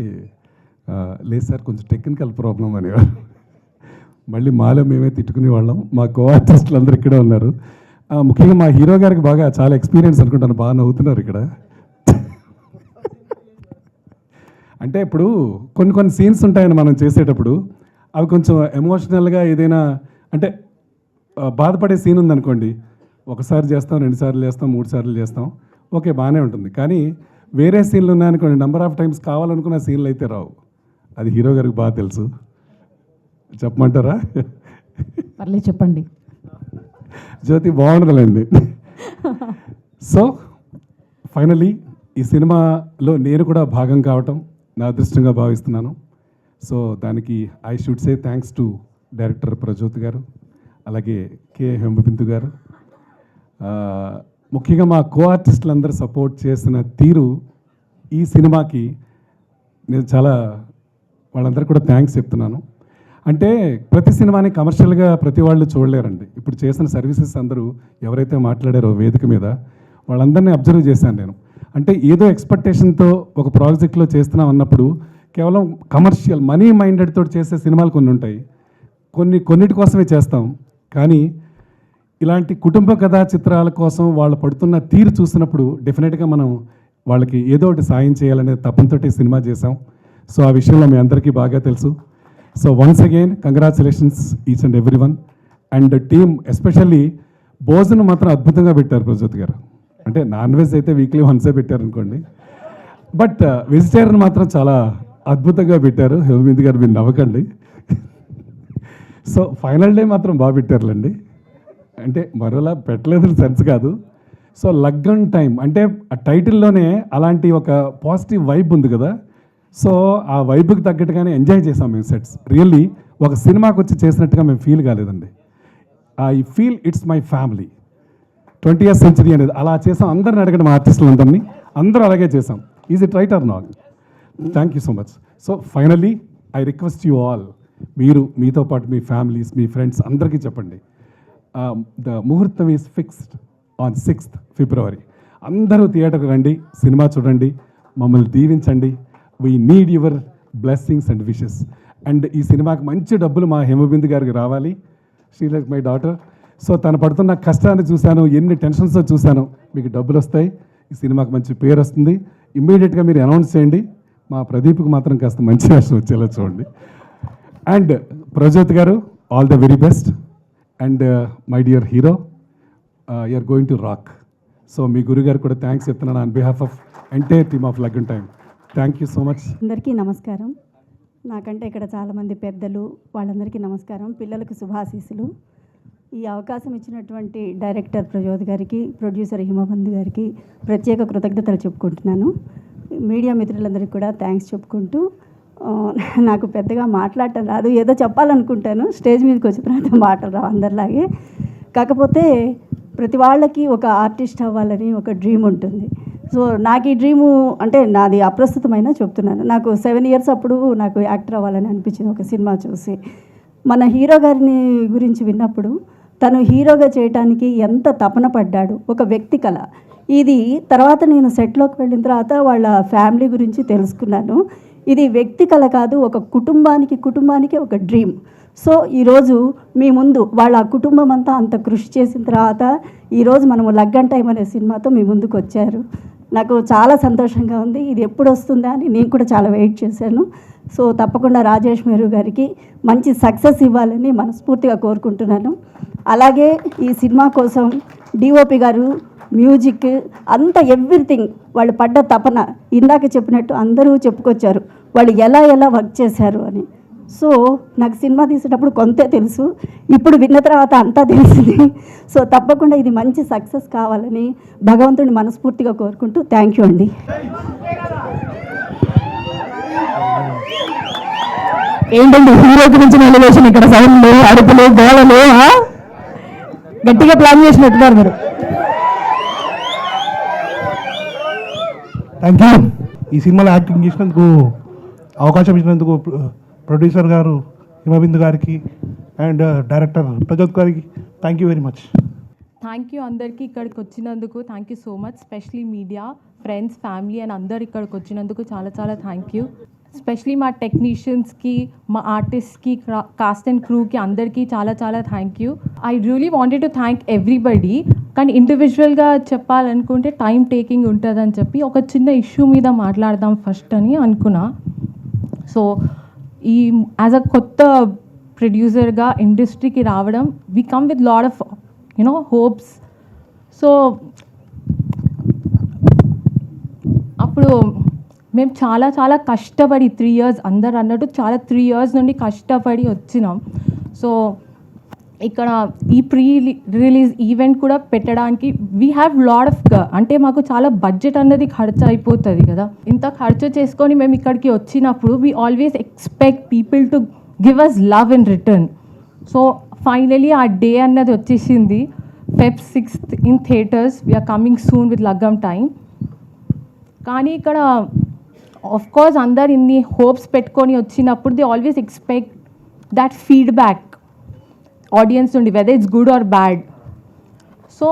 లేదు సార్ కొంచెం టెక్నికల్ ప్రాబ్లం అనేవారు. మళ్ళీ మాలో మేమే తిట్టుకునే వాళ్ళం. మా కో ఆర్టిస్టులు అందరూ ఇక్కడే ఉన్నారు. ముఖ్యంగా మా హీరో గారికి బాగా చాలా ఎక్స్పీరియన్స్ అనుకుంటాను, బాగా నవ్వుతున్నారు ఇక్కడ. అంటే ఇప్పుడు కొన్ని సీన్స్ ఉంటాయని మనం చేసేటప్పుడు అవి కొంచెం ఎమోషనల్గా ఏదైనా అంటే బాధపడే సీన్ ఉందనుకోండి, ఒకసారి చేస్తాం, 2 సార్లు చేస్తాం, 3 సార్లు చేస్తాం, ఓకే బాగానే ఉంటుంది. కానీ వేరే సీన్లు ఉన్నాయనుకోండి, నెంబర్ ఆఫ్ టైమ్స్ కావాలనుకున్న సీన్లు అయితే రావు. అది హీరో గారికి బాగా తెలుసు. చెప్పమంటారా? పర్లేదు చెప్పండి. జ్యోతి బాగుండదులేండి. సో ఫైనలీ ఈ సినిమాలో నేను కూడా భాగం కావటం నా అదృష్టంగా భావిస్తున్నాను. సో దానికి I should say thanks to director Prajoth గారు, అలాగే కే హేమబిందు గారు. ముఖ్యంగా మా కో ఆర్టిస్టులు అందరూ సపోర్ట్ చేసిన తీరు ఈ సినిమాకి నేను చాలా వాళ్ళందరూ కూడా థ్యాంక్స్ చెప్తున్నాను. అంటే ప్రతి సినిమాని కమర్షియల్గా ప్రతి వాళ్ళు చూడలేరండి. ఇప్పుడు చేసిన సర్వీసెస్ అందరూ ఎవరైతే మాట్లాడారో వేదిక మీద వాళ్ళందరినీ అబ్జర్వ్ చేశాను నేను. అంటే ఏదో ఎక్స్పెక్టేషన్తో ఒక ప్రాజెక్ట్లో చేస్తున్నాం అన్నప్పుడు కేవలం కమర్షియల్ మనీ మైండెడ్ తోటి చేసే సినిమాలు కొన్ని ఉంటాయి, కొన్నిటి కోసమే చేస్తాం. కానీ ఇలాంటి కుటుంబ కథా చిత్రాల కోసం వాళ్ళు పడుతున్న తీరు చూసినప్పుడు డెఫినెట్గా మనం వాళ్ళకి ఏదో ఒకటి సాయం చేయాలనే తపంతోటి సినిమా చేసాం. సో ఆ విషయంలో మీ అందరికీ బాగా తెలుసు. So once again congratulations each and every one and team. Especially భోజనం మాత్రం అద్భుతంగా పెట్టారు ప్రజోత్ గారు. అంటే నాన్ వెజ్ అయితే వీక్లీ వన్సే పెట్టారు అనుకోండి, బట్ వెజిటేరియన్ మాత్రం చాలా అద్భుతంగా పెట్టారు. హేమబిందు గారు మీరు నవ్వకండి. సో ఫైనల్ డే మాత్రం బాగా పెట్టారులేండి. అంటే మరోలా పెట్టలేదు సెన్స్ కాదు. సో లగ్గన్ టైం అంటే ఆ టైటిల్లోనే అలాంటి ఒక పాజిటివ్ వైబ్ ఉంది కదా. సో ఆ వైబ్కి తగ్గట్టుగానే ఎంజాయ్ చేసాం మేము సెట్స్. రియల్లీ ఒక సినిమాకి వచ్చి చేసినట్టుగా మేము ఫీల్ కాలేదండి. I feel it's my family. 20th century అనేది అలా చేసాం. అందరిని అడగడం ఆర్టిస్టులు అందరూ అలాగే చేసాం. Is it right are not? Thank you so much. So finally I request you all, మీతో పాటు మీ ఫ్యామిలీస్, మీ ఫ్రెండ్స్ అందరికీ చెప్పండి, ద ముహూర్తం is fixed on 6th February. అందరూ థియేటర్కి రండి, సినిమా చూడండి, మమ్మల్ని దీవించండి. We need your blessings and wishes. And ఈ సినిమాకి మంచి డబ్బులు మా హేమబిందు గారికి రావాలి. She like my daughter. So తను పడుతున్న కష్టాన్ని చూశాను, ఎన్ని టెన్షన్స్తో చూశాను. మీకు డబ్బులు వస్తాయి, ఈ సినిమాకి మంచి పేరు వస్తుంది. ఇమ్మీడియట్గా మీరు అనౌన్స్ చేయండి. మా ప్రదీప్కి మాత్రం కాస్త మంచి వేషం వచ్చేలా చూడండి. అండ్ ప్రజోత్ గారు, all the very best. And my dear hero, you're going to rock. So మీ గురుగారు కూడా థ్యాంక్స్ చెప్తున్నాను on behalf of entire team of Laggan time. Thank you so much. అందరికీ నమస్కారం. నాకంటే ఇక్కడ చాలామంది పెద్దలు, వాళ్ళందరికీ నమస్కారం. పిల్లలకు శుభాశీస్సులు. ఈ అవకాశం ఇచ్చినటువంటి డైరెక్టర్ ప్రజోత్ గారికి, ప్రొడ్యూసర్ హిమబంధు గారికి ప్రత్యేక కృతజ్ఞతలు చెప్పుకుంటున్నాను. మీడియా మిత్రులందరికీ కూడా థ్యాంక్స్ చెప్పుకుంటూ, నాకు పెద్దగా మాట్లాడటం రాదు, ఏదో చెప్పాలనుకుంటాను, స్టేజ్ మీదకి వచ్చిన తర్వాత మాటలు రావు అందరిలాగే. కాకపోతే ప్రతి వాళ్ళకి ఒక ఆర్టిస్ట్ అవ్వాలని ఒక డ్రీమ్ ఉంటుంది. సో నాకు ఈ డ్రీము అంటే నాది అప్రస్తుతమైన చెప్తున్నాను. నాకు 7 years అప్పుడు నాకు యాక్టర్ అవ్వాలని అనిపించింది ఒక సినిమా చూసి. మన హీరో గారిని గురించి విన్నప్పుడు తను హీరోగా చేయటానికి ఎంత తపన పడ్డాడు, ఒక వ్యక్తి కళ ఇది. తర్వాత నేను సెట్లోకి వెళ్ళిన తర్వాత వాళ్ళ ఫ్యామిలీ గురించి తెలుసుకున్నాను. ఇది వ్యక్తి కళ కాదు, ఒక కుటుంబానికి ఒక డ్రీమ్. సో ఈరోజు మీ ముందు వాళ్ళ కుటుంబం అంతా అంత కృషి చేసిన తర్వాత ఈరోజు మనము లగ్గన్ టైం అనే సినిమాతో మీ ముందుకు వచ్చారు. నాకు చాలా సంతోషంగా ఉంది. ఇది ఎప్పుడు వస్తుందా అని నేను కూడా చాలా వెయిట్ చేశాను. సో తప్పకుండా రాజేష్ మేరు గారికి మంచి సక్సెస్ ఇవ్వాలని మనస్ఫూర్తిగా కోరుకుంటున్నాను. అలాగే ఈ సినిమా కోసం డిఓపి గారు, మ్యూజిక్ అంతా ఎవ్రీథింగ్ వాళ్ళు పడ్డ తపన ఇందాక చెప్పినట్టు అందరూ చెప్పుకొచ్చారు వాళ్ళు ఎలా వర్క్ చేశారు అని. సో నాకు సినిమా తీసేటప్పుడు కొంతే తెలుసు, ఇప్పుడు విన్న తర్వాత అంతా తెలిసింది. సో తప్పకుండా ఇది మంచి సక్సెస్ కావాలని భగవంతుడిని మనస్ఫూర్తిగా కోరుకుంటూ థ్యాంక్ యూ అండి. ఏంటండి హీరో గురించి ఎలివేషన్ ఇక్కడ సౌండ్లు, అడుపులు, గోళలు గట్టిగా ప్లాన్ చేసినట్టున్నారు మీరు. Thank you. ఈ సినిమాలో యాక్టింగ్ చేసినందుకు, అవకాశం ఇచ్చినందుకు ప్రొడ్యూసర్ గారు హిమబిందు గారికి అండ్ డైరెక్టర్ ప్రజోత్ గారికి thank you very much. Thank you అందరికీ ఇక్కడికి వచ్చినందుకు. Thank you so much. Especially media, friends, family and అందరు ఇక్కడికి వచ్చినందుకు చాలా చాలా థ్యాంక్ యూ. స్పెషలీ మా టెక్నీషియన్స్కి, మా ఆర్టిస్ట్కి, కాస్ట్ అండ్ క్రూకి అందరికీ చాలా చాలా thank you. I really wanted to thank everybody. కానీ ఇండివిజువల్గా చెప్పాలనుకుంటే టైం టేకింగ్ ఉంటుందని చెప్పి ఒక చిన్న ఇష్యూ మీద మాట్లాడదాం ఫస్ట్ అని అనుకున్నా. సో ఈ యాజ్ అ కొత్త ప్రొడ్యూసర్గా ఇండస్ట్రీకి రావడం, we come with lot of hopes. So అప్పుడు మేము చాలా చాలా కష్టపడి 3 years, అందరు అన్నట్టు చాలా 3 years నుండి కష్టపడి వచ్చినాం. సో ఇక్కడ ఈ రిలీజ్ ఈవెంట్ కూడా పెట్టడానికి వీ హ్యావ్ లాడ్ ఆఫ్, అంటే మాకు చాలా బడ్జెట్ అన్నది ఖర్చు అయిపోతుంది కదా. ఇంత ఖర్చు చేసుకొని మేము ఇక్కడికి వచ్చినప్పుడు we always expect people to give us love in return. So finally ఆ డే అన్నది వచ్చేసింది. Feb 6th in theatres. We are coming soon with Laggam time. కానీ ఇక్కడ ఆఫ్ కోర్స్ అందరు ఇన్ని హోప్స్ పెట్టుకొని వచ్చినప్పుడు they always expect that feedback audience నుండి, whether it's good or bad. So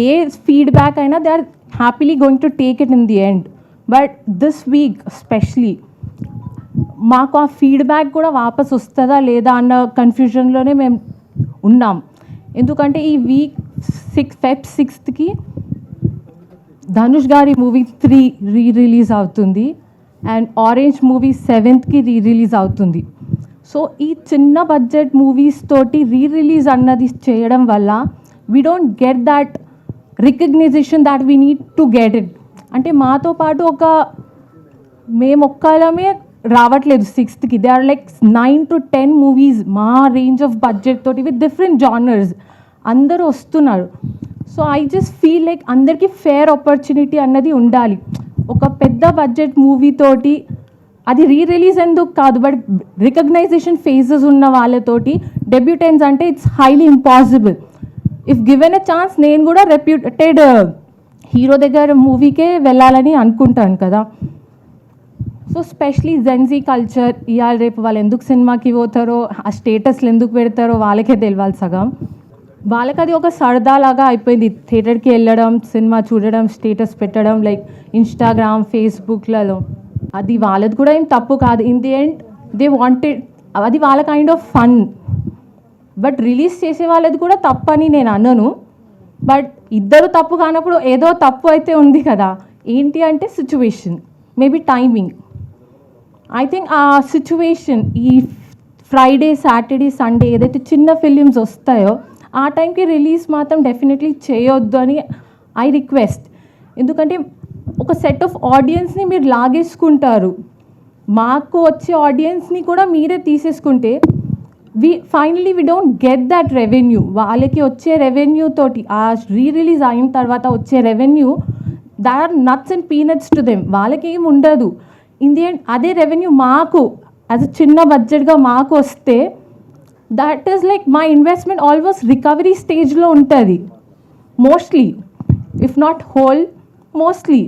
ఏ ఫీడ్బ్యాక్ అయినా they are happily going to take it in the end. But this week specially మాకు ఆ ఫీడ్బ్యాక్ కూడా వాపస్ వస్తుందా లేదా అన్న కన్ఫ్యూజన్లోనే మేము ఉన్నాం. ఎందుకంటే ఈ వీక్ Feb 6th ధనుష్ గారి మూవీ 3 రిలీజ్ అవుతుంది and Orange movie 7th release అవుతుంది. సో ఈ చిన్న బడ్జెట్ మూవీస్ తోటి రిలీజ్ అన్నది చేయడం వల్ల we don't get that recognition that we need to get it. అంటే మాతో పాటు మేము ఒక్కలమే రావట్లేదు 6th. They are like 9 to 10 movies మా రేంజ్ ఆఫ్ బడ్జెట్ తోటి విత్ డిఫరెంట్ జానర్స్ అందరూ వస్తున్నారు. So I just feel like అందరికీ ఫేర్ ఆపర్చునిటీ అన్నది ఉండాలి. ఒక పెద్ద బడ్జెట్ మూవీ తోటి అది రిలీజ్ ఎందుకు కాదు, బట్ రికగ్నైజేషన్ ఫేజెస్ ఉన్న వాళ్ళతోటి డెబ్యూటెన్స్ అంటే it's highly impossible. If given a chance నేను కూడా రెప్యూటెడ్ హీరో దగ్గర మూవీకే వెళ్ళాలని అనుకుంటాను కదా. సో స్పెషలీ జెన్జీ కల్చర్, ఇవాళ రేపు వాళ్ళు ఎందుకు సినిమాకి పోతారో, ఆ స్టేటస్లు ఎందుకు పెడతారో వాళ్ళకే తెలియాలి సగం. వాళ్ళకి అది ఒక సరదాలాగా అయిపోయింది. థియేటర్కి వెళ్ళడం, సినిమా చూడడం, స్టేటస్ పెట్టడం, లైక్ ఇన్స్టాగ్రామ్, ఫేస్బుక్లలో. అది వాళ్ళది కూడా ఏం తప్పు కాదు. In the end they wanted, అది వాళ్ళ kind of fun. But release చేసే వాళ్ళది కూడా తప్పు అని నేను అన్నాను. బట్ ఇద్దరు తప్పు కానప్పుడు ఏదో తప్పు అయితే ఉంది కదా. ఏంటి అంటే situation, maybe timing. I think ఆ సిచ్యువేషన్ ఈ ఫ్రైడే, సాటర్డే, సండే ఏదైతే చిన్న ఫిలిమ్స్ వస్తాయో ఆ టైంకి రిలీజ్ మాత్రం డెఫినెట్లీ చేయొద్దు అని ఐ రిక్వెస్ట్. ఎందుకంటే ఒక సెట్ ఆఫ్ ఆడియన్స్ని మీరు లాగేసుకుంటారు. మాకు వచ్చే ఆడియన్స్ని కూడా మీరే తీసేసుకుంటే finally we don't get that revenue. వాళ్ళకి వచ్చే రెవెన్యూ తోటి ఆ రిలీజ్ అయిన తర్వాత వచ్చే revenue that are nuts and peanuts to them. వాళ్ళకి ఏం ఉండదు. ఇన్ ది ఎండ్ అదే రెవెన్యూ మాకు యాజ్ అ చిన్న బడ్జెట్గా మాకు వస్తే that is like my investment almost recovery స్టేజ్లో ఉంటుంది mostly, if not whole, mostly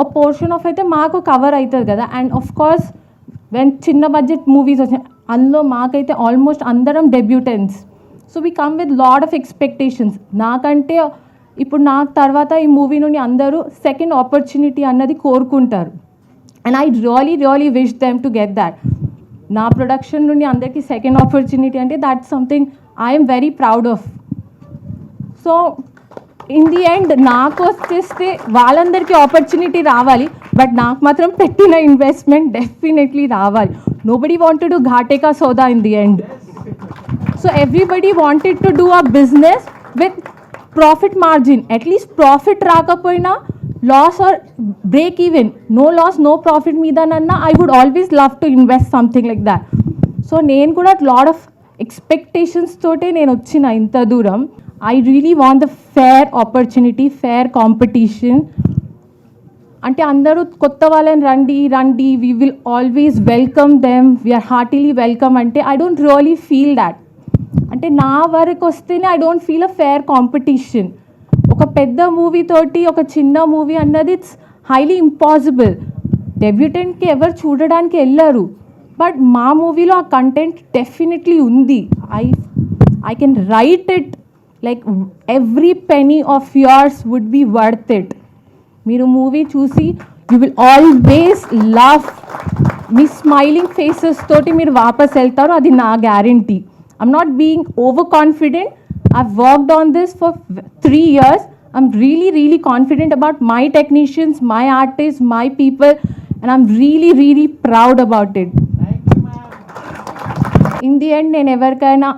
ఒక పోర్షన్ ఆఫ్ అయితే మాకు కవర్ అవుతుంది కదా. అండ్ ఆఫ్ కోర్స్ వెన్ చిన్న బడ్జెట్ మూవీస్ వచ్చాయి అందులో మాకైతే ఆల్మోస్ట్ అందరం debutants. So we come with lot of expectations. నాకంటే ఇప్పుడు నాకు తర్వాత ఈ మూవీ నుండి అందరూ సెకండ్ ఆపర్చునిటీ అన్నది కోరుకుంటారు. And I really wish them to get that. నా ప్రొడక్షన్ నుండి అందరికీ సెకండ్ ఆపర్చునిటీ అంటే that's something I'm very proud of. So in the end నాకు వచ్చేస్తే వాళ్ళందరికీ ఆపర్చునిటీ రావాలి, బట్ నాకు మాత్రం పెట్టిన ఇన్వెస్ట్మెంట్ డెఫినెట్లీ రావాలి. నోబడీ వాంటెడ్ టు ఘాటే కా సౌదా in the end. So everybody wanted to do a business with profit margin. At least profit రాకపోయినా loss or break even, no loss no profit మీదనన్నా I would always love to invest something like that. So నేను కూడా లాట్ ఆఫ్ ఎక్స్పెక్టేషన్స్ తోటే నేను వచ్చిన ఇంత దూరం. I really want the fair opportunity, fair competition. అంటే అందరూ కొత్త వాళ్ళని రండి రండి, we will always welcome them, we are heartily welcome అంటే I don't really feel that. అంటే నా వరకు వస్తేనే I don't feel a fair competition. ఒక పెద్ద మూవీ తోటి ఒక చిన్న మూవీ అన్నది ఇట్స్ హైలీ ఇంపాసిబుల్. డెబ్యూటెంట్కి ఎవరు చూడడానికి వెళ్ళరు, బట్ మా మూవీలో ఆ కంటెంట్ డెఫినెట్లీ ఉంది. I can write it like every penny of yours would be worth it. మీరు మూవీ చూసి యూ విల్ ఆల్వేస్ లవ్, మీ స్మైలింగ్ ఫేసెస్ తోటి మీరు వాపస్ వెళ్తారు, అది నా guarantee. I'm not being over confident. I've worked on this for 3 years. I'm really, really confident about my technicians, my artists, my people, and I'm really, really proud about it. In the end, నేను ఎవరికైనా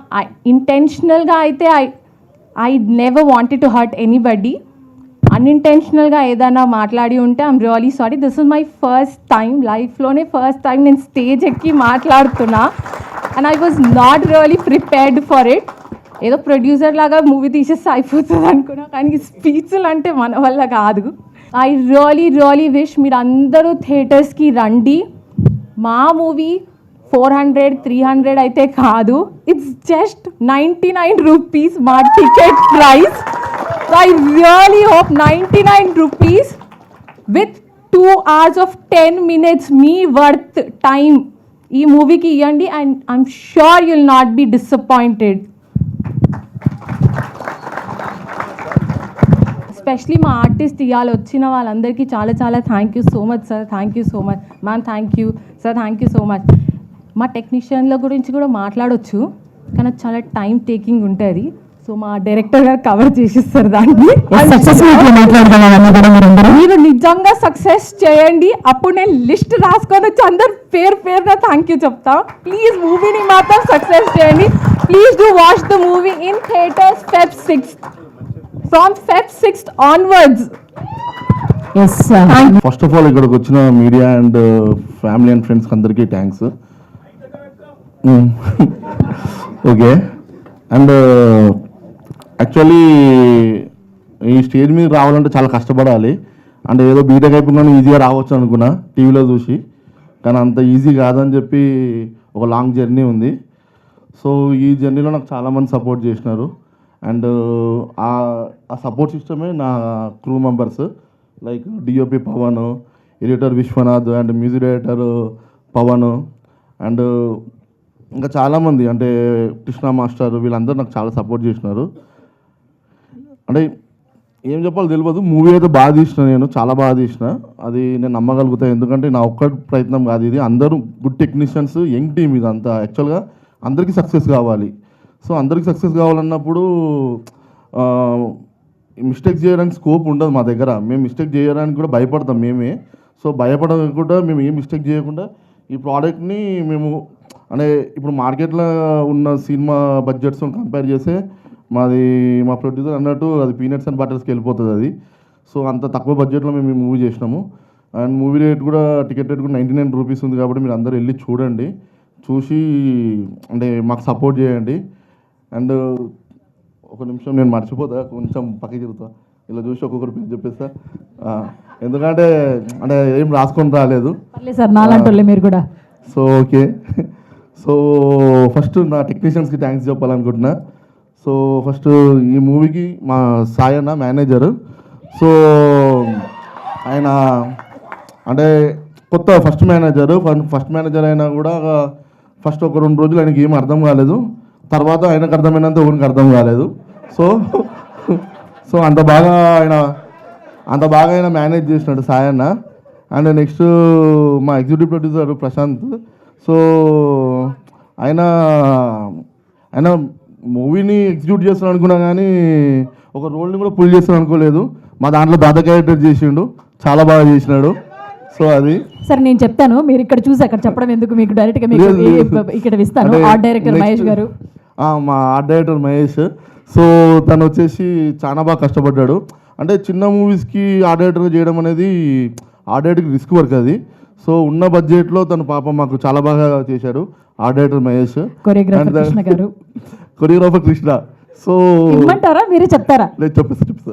ఇంటెన్షనల్గా అయితే I never wanted to hurt anybody. అన్ఇంటెన్షనల్గా ఏదైనా మాట్లాడి ఉంటే I'm really sorry. This is my first time, లైఫ్లోనే ఫస్ట్ టైం నేను స్టేజ్ ఎక్కి మాట్లాడుతున్నా, and I was not really prepared for it. ఏదో ప్రొడ్యూసర్ లాగా మూవీ తీసేస్తే అయిపోతుంది అనుకున్నా, కానీ స్పీచ్లు అంటే మన వల్ల కాదు. ఐ రియలీ రియలీ విష్ మీరు అందరూ థియేటర్స్కి రండి. మా మూవీ 400-300 అయితే కాదు, ఇట్స్ జస్ట్ 99 రూపీస్ మా ticket price. So I really hope 99 rupees with 2 hours of 10 minutes మీ వర్త్ టైం ఈ మూవీకి ఇవ్వండి, and I'm sure you will not be disappointed. Especially మా ఆర్టిస్ట్ ఇవాళ వచ్చిన వాళ్ళందరికీ చాలా చాలా thank you so much sir. Thank you so much ma'am. Thank you sir. Thank you so much. మా టెక్నీషియన్ల గురించి కూడా మాట్లాడవచ్చు, కానీ చాలా టైం టేకింగ్ ఉంటుంది. సో మా డైరెక్టర్ గారు కవర్ చేసిస్తారు దాన్ని. మీరు నిజంగా సక్సెస్ చేయండి, అప్పుడు నేను లిస్ట్ రాసుకొని వచ్చి అందరు పేరున థ్యాంక్ యూ చెప్తా. ప్లీజ్ మూవీని మాత్రం సక్సెస్ చేయండి. Please do watch the movie in theatres Feb 6th. From Feb 6th onwards. Yes sir. First of all ఇక్కడికి వచ్చిన మీడియా అండ్ ఫ్యామిలీ అండ్ ఫ్రెండ్స్కి అందరికీ థ్యాంక్స్. ఓకే, అండ్ యాక్చువల్లీ ఈ స్టేజ్ మీద రావాలంటే చాలా కష్టపడాలి. అంటే ఏదో బీటెక్ అయిపోయినా ఈజీగా రావచ్చు అనుకున్నా టీవీలో చూసి, కానీ అంత ఈజీ కాదని చెప్పి ఒక లాంగ్ జర్నీ ఉంది. సో ఈ జర్నీలో నాకు చాలామంది సపోర్ట్ చేసినారు, అండ్ ఆ సపోర్ట్ సిస్టమే నా crew members like DOP Pavan, editor Vishwanath, and music director Pavan, and ఇంకా చాలామంది అంటే కృష్ణ మాస్టర్, వీళ్ళందరూ నాకు చాలా సపోర్ట్ చేసినారు. అంటే ఏం చెప్పాలో తెలియదు. మూవీ అయితే బాగా తీసిన, నేను చాలా బాగా తీసిన, అది నేను నమ్మగలుగుతాను. ఎందుకంటే నా ఒక్క ప్రయత్నం కాదు ఇది, అందరూ గుడ్ టెక్నీషియన్స్, యంగ్ టీమ్ ఇదంతా. యాక్చువల్గా అందరికీ సక్సెస్ కావాలి. సో అందరికీ సక్సెస్ కావాలన్నప్పుడు మిస్టేక్ చేయడానికి స్కోప్ ఉండదు మా దగ్గర. మేము మిస్టేక్ చేయడానికి కూడా భయపడతాం మేమే. సో భయపడకుండా మేము ఏం మిస్టేక్ చేయకుండా ఈ ప్రోడక్ట్ని మేము అంటే ఇప్పుడు మార్కెట్లో ఉన్న సినిమా బడ్జెట్స్తో కంపేర్ చేస్తే మా ప్రొడ్యూసర్ అన్నట్టు అది పీనట్స్ అండ్ బటర్స్కి వెళ్ళిపోతుంది అది. సో అంత తక్కువ బడ్జెట్లో మేము ఈ మూవీ చేసినాము. అండ్ మూవీ రేట్ కూడా టికెట్ రేట్ కూడా 99 రూపీస్ ఉంది. కాబట్టి మీరు అందరూ వెళ్ళి చూడండి, చూసి అంటే మాకు సపోర్ట్ చేయండి. అండ్ ఒక నిమిషం నేను మర్చిపోతా, కొంచెం పక్కకి తిరుగుతా, ఇలా చూసి ఒక్కొక్కరు పేరు చెప్పేస్తా. ఎందుకంటే అంటే ఏం రాసుకొని రాలేదు సార్ నాలంటోళ్ళే మీరు కూడా. సో ఓకే, సో ఫస్ట్ నా టెక్నీషియన్స్కి థ్యాంక్స్ చెప్పాలనుకుంటున్నా. సో ఫస్ట్ ఈ మూవీకి మా సాయన్న మేనేజరు. సో ఆయన అంటే కొత్త ఫస్ట్ మేనేజర్ అయినా కూడా ఫస్ట్ ఒక 2 రోజులు ఆయనకి ఏం అర్థం కాలేదు, తర్వాత ఆయనకు అర్థమైనంత ఎవరికి అర్థం కాలేదు. సో అంత బాగా ఆయన మేనేజ్ చేసినాడు సాయన్న. అండ్ నెక్స్ట్ మా ఎగ్జిక్యూటివ్ ప్రొడ్యూసర్ ప్రశాంత్. సో ఆయన మూవీని ఎగ్జిక్యూట్ చేస్తాను అనుకున్నా కానీ ఒక రోల్ని కూడా పుల్ చేస్తాను అనుకోలేదు. మా దాంట్లో దాదా క్యారెక్టర్ చేసిండు, చాలా బాగా చేసినాడు. సో అది సరే నేను చెప్తాను, మీరు ఇక్కడ చూసి అక్కడ చెప్పడం ఎందుకు, మీకు డైరెక్ట్గా మీకు ఇక్కడ ఇస్తాను. ఆర్ట్ డైరెక్టర్ మహేష్ గారు, మా ఆర్ట్ డైరెక్టర్ మహేష్. సో తను వచ్చేసి చాలా బాగా కష్టపడ్డాడు. అంటే చిన్న మూవీస్కి ఆర్ట్ డైరెక్టర్గా చేయడం అనేది ఆర్ట్ డైరెక్టర్కి రిస్క్ వర్క్ అది. సో ఉన్న బడ్జెట్లో తను పాపం మాకు చాలా బాగా చేశాడు art director Mahesh. Choreographer Krishna గారు, కొరియోగ్రాఫర్ కృష్ణ. సో ఇమ్మంటారా మీరే చెప్తారా? లేదు చెప్పేస్తా.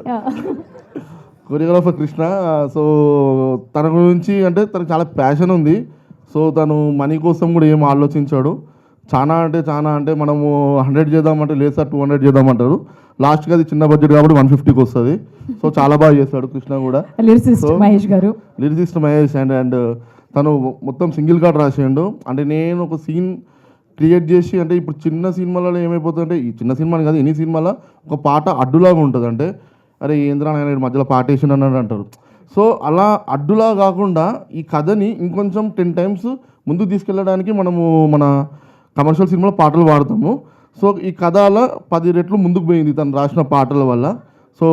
కొరియోగ్రాఫర్ కృష్ణ. సో తన గురించి అంటే తనకు చాలా ప్యాషన్ ఉంది. సో తను మనీ కోసం కూడా ఏం ఆలోచించాడు. చాలా అంటే మనము 100 చేద్దామంటే లేదు సార్ 200 చేద్దామంటారు. లాస్ట్కి అది చిన్న బడ్జెట్ కాబట్టి 150కి వస్తుంది. సో చాలా బాగా చేస్తాడు కృష్ణ కూడా. లిరిసిస్ట్ మహేష్ గారు, లిరిసిస్ట్ మహేష్. అండ్ తను మొత్తం సింగిల్ కార్డ్ రాసిండు. అంటే నేను ఒక సీన్ క్రియేట్ చేసి, అంటే ఇప్పుడు చిన్న సినిమాలలో ఏమైపోతుందంటే, ఈ చిన్న సినిమాని కాదు ఎన్ని సినిమాలో ఒక పాట అడ్డులాగా ఉంటుంది. అంటే అరే ఏంద్రా ఆయన మధ్యలో పాట వేసిన అన్నాడు అంటారు. సో అలా అడ్డులా కాకుండా ఈ కథని ఇంకొంచెం 10 times ముందుకు తీసుకెళ్ళడానికి మనము మన కమర్షియల్ సినిమాలో పాటలు వాడతాము. సో ఈ కథ అలా 10 రెట్లు ముందుకు పోయింది తను రాసిన పాటల వల్ల. So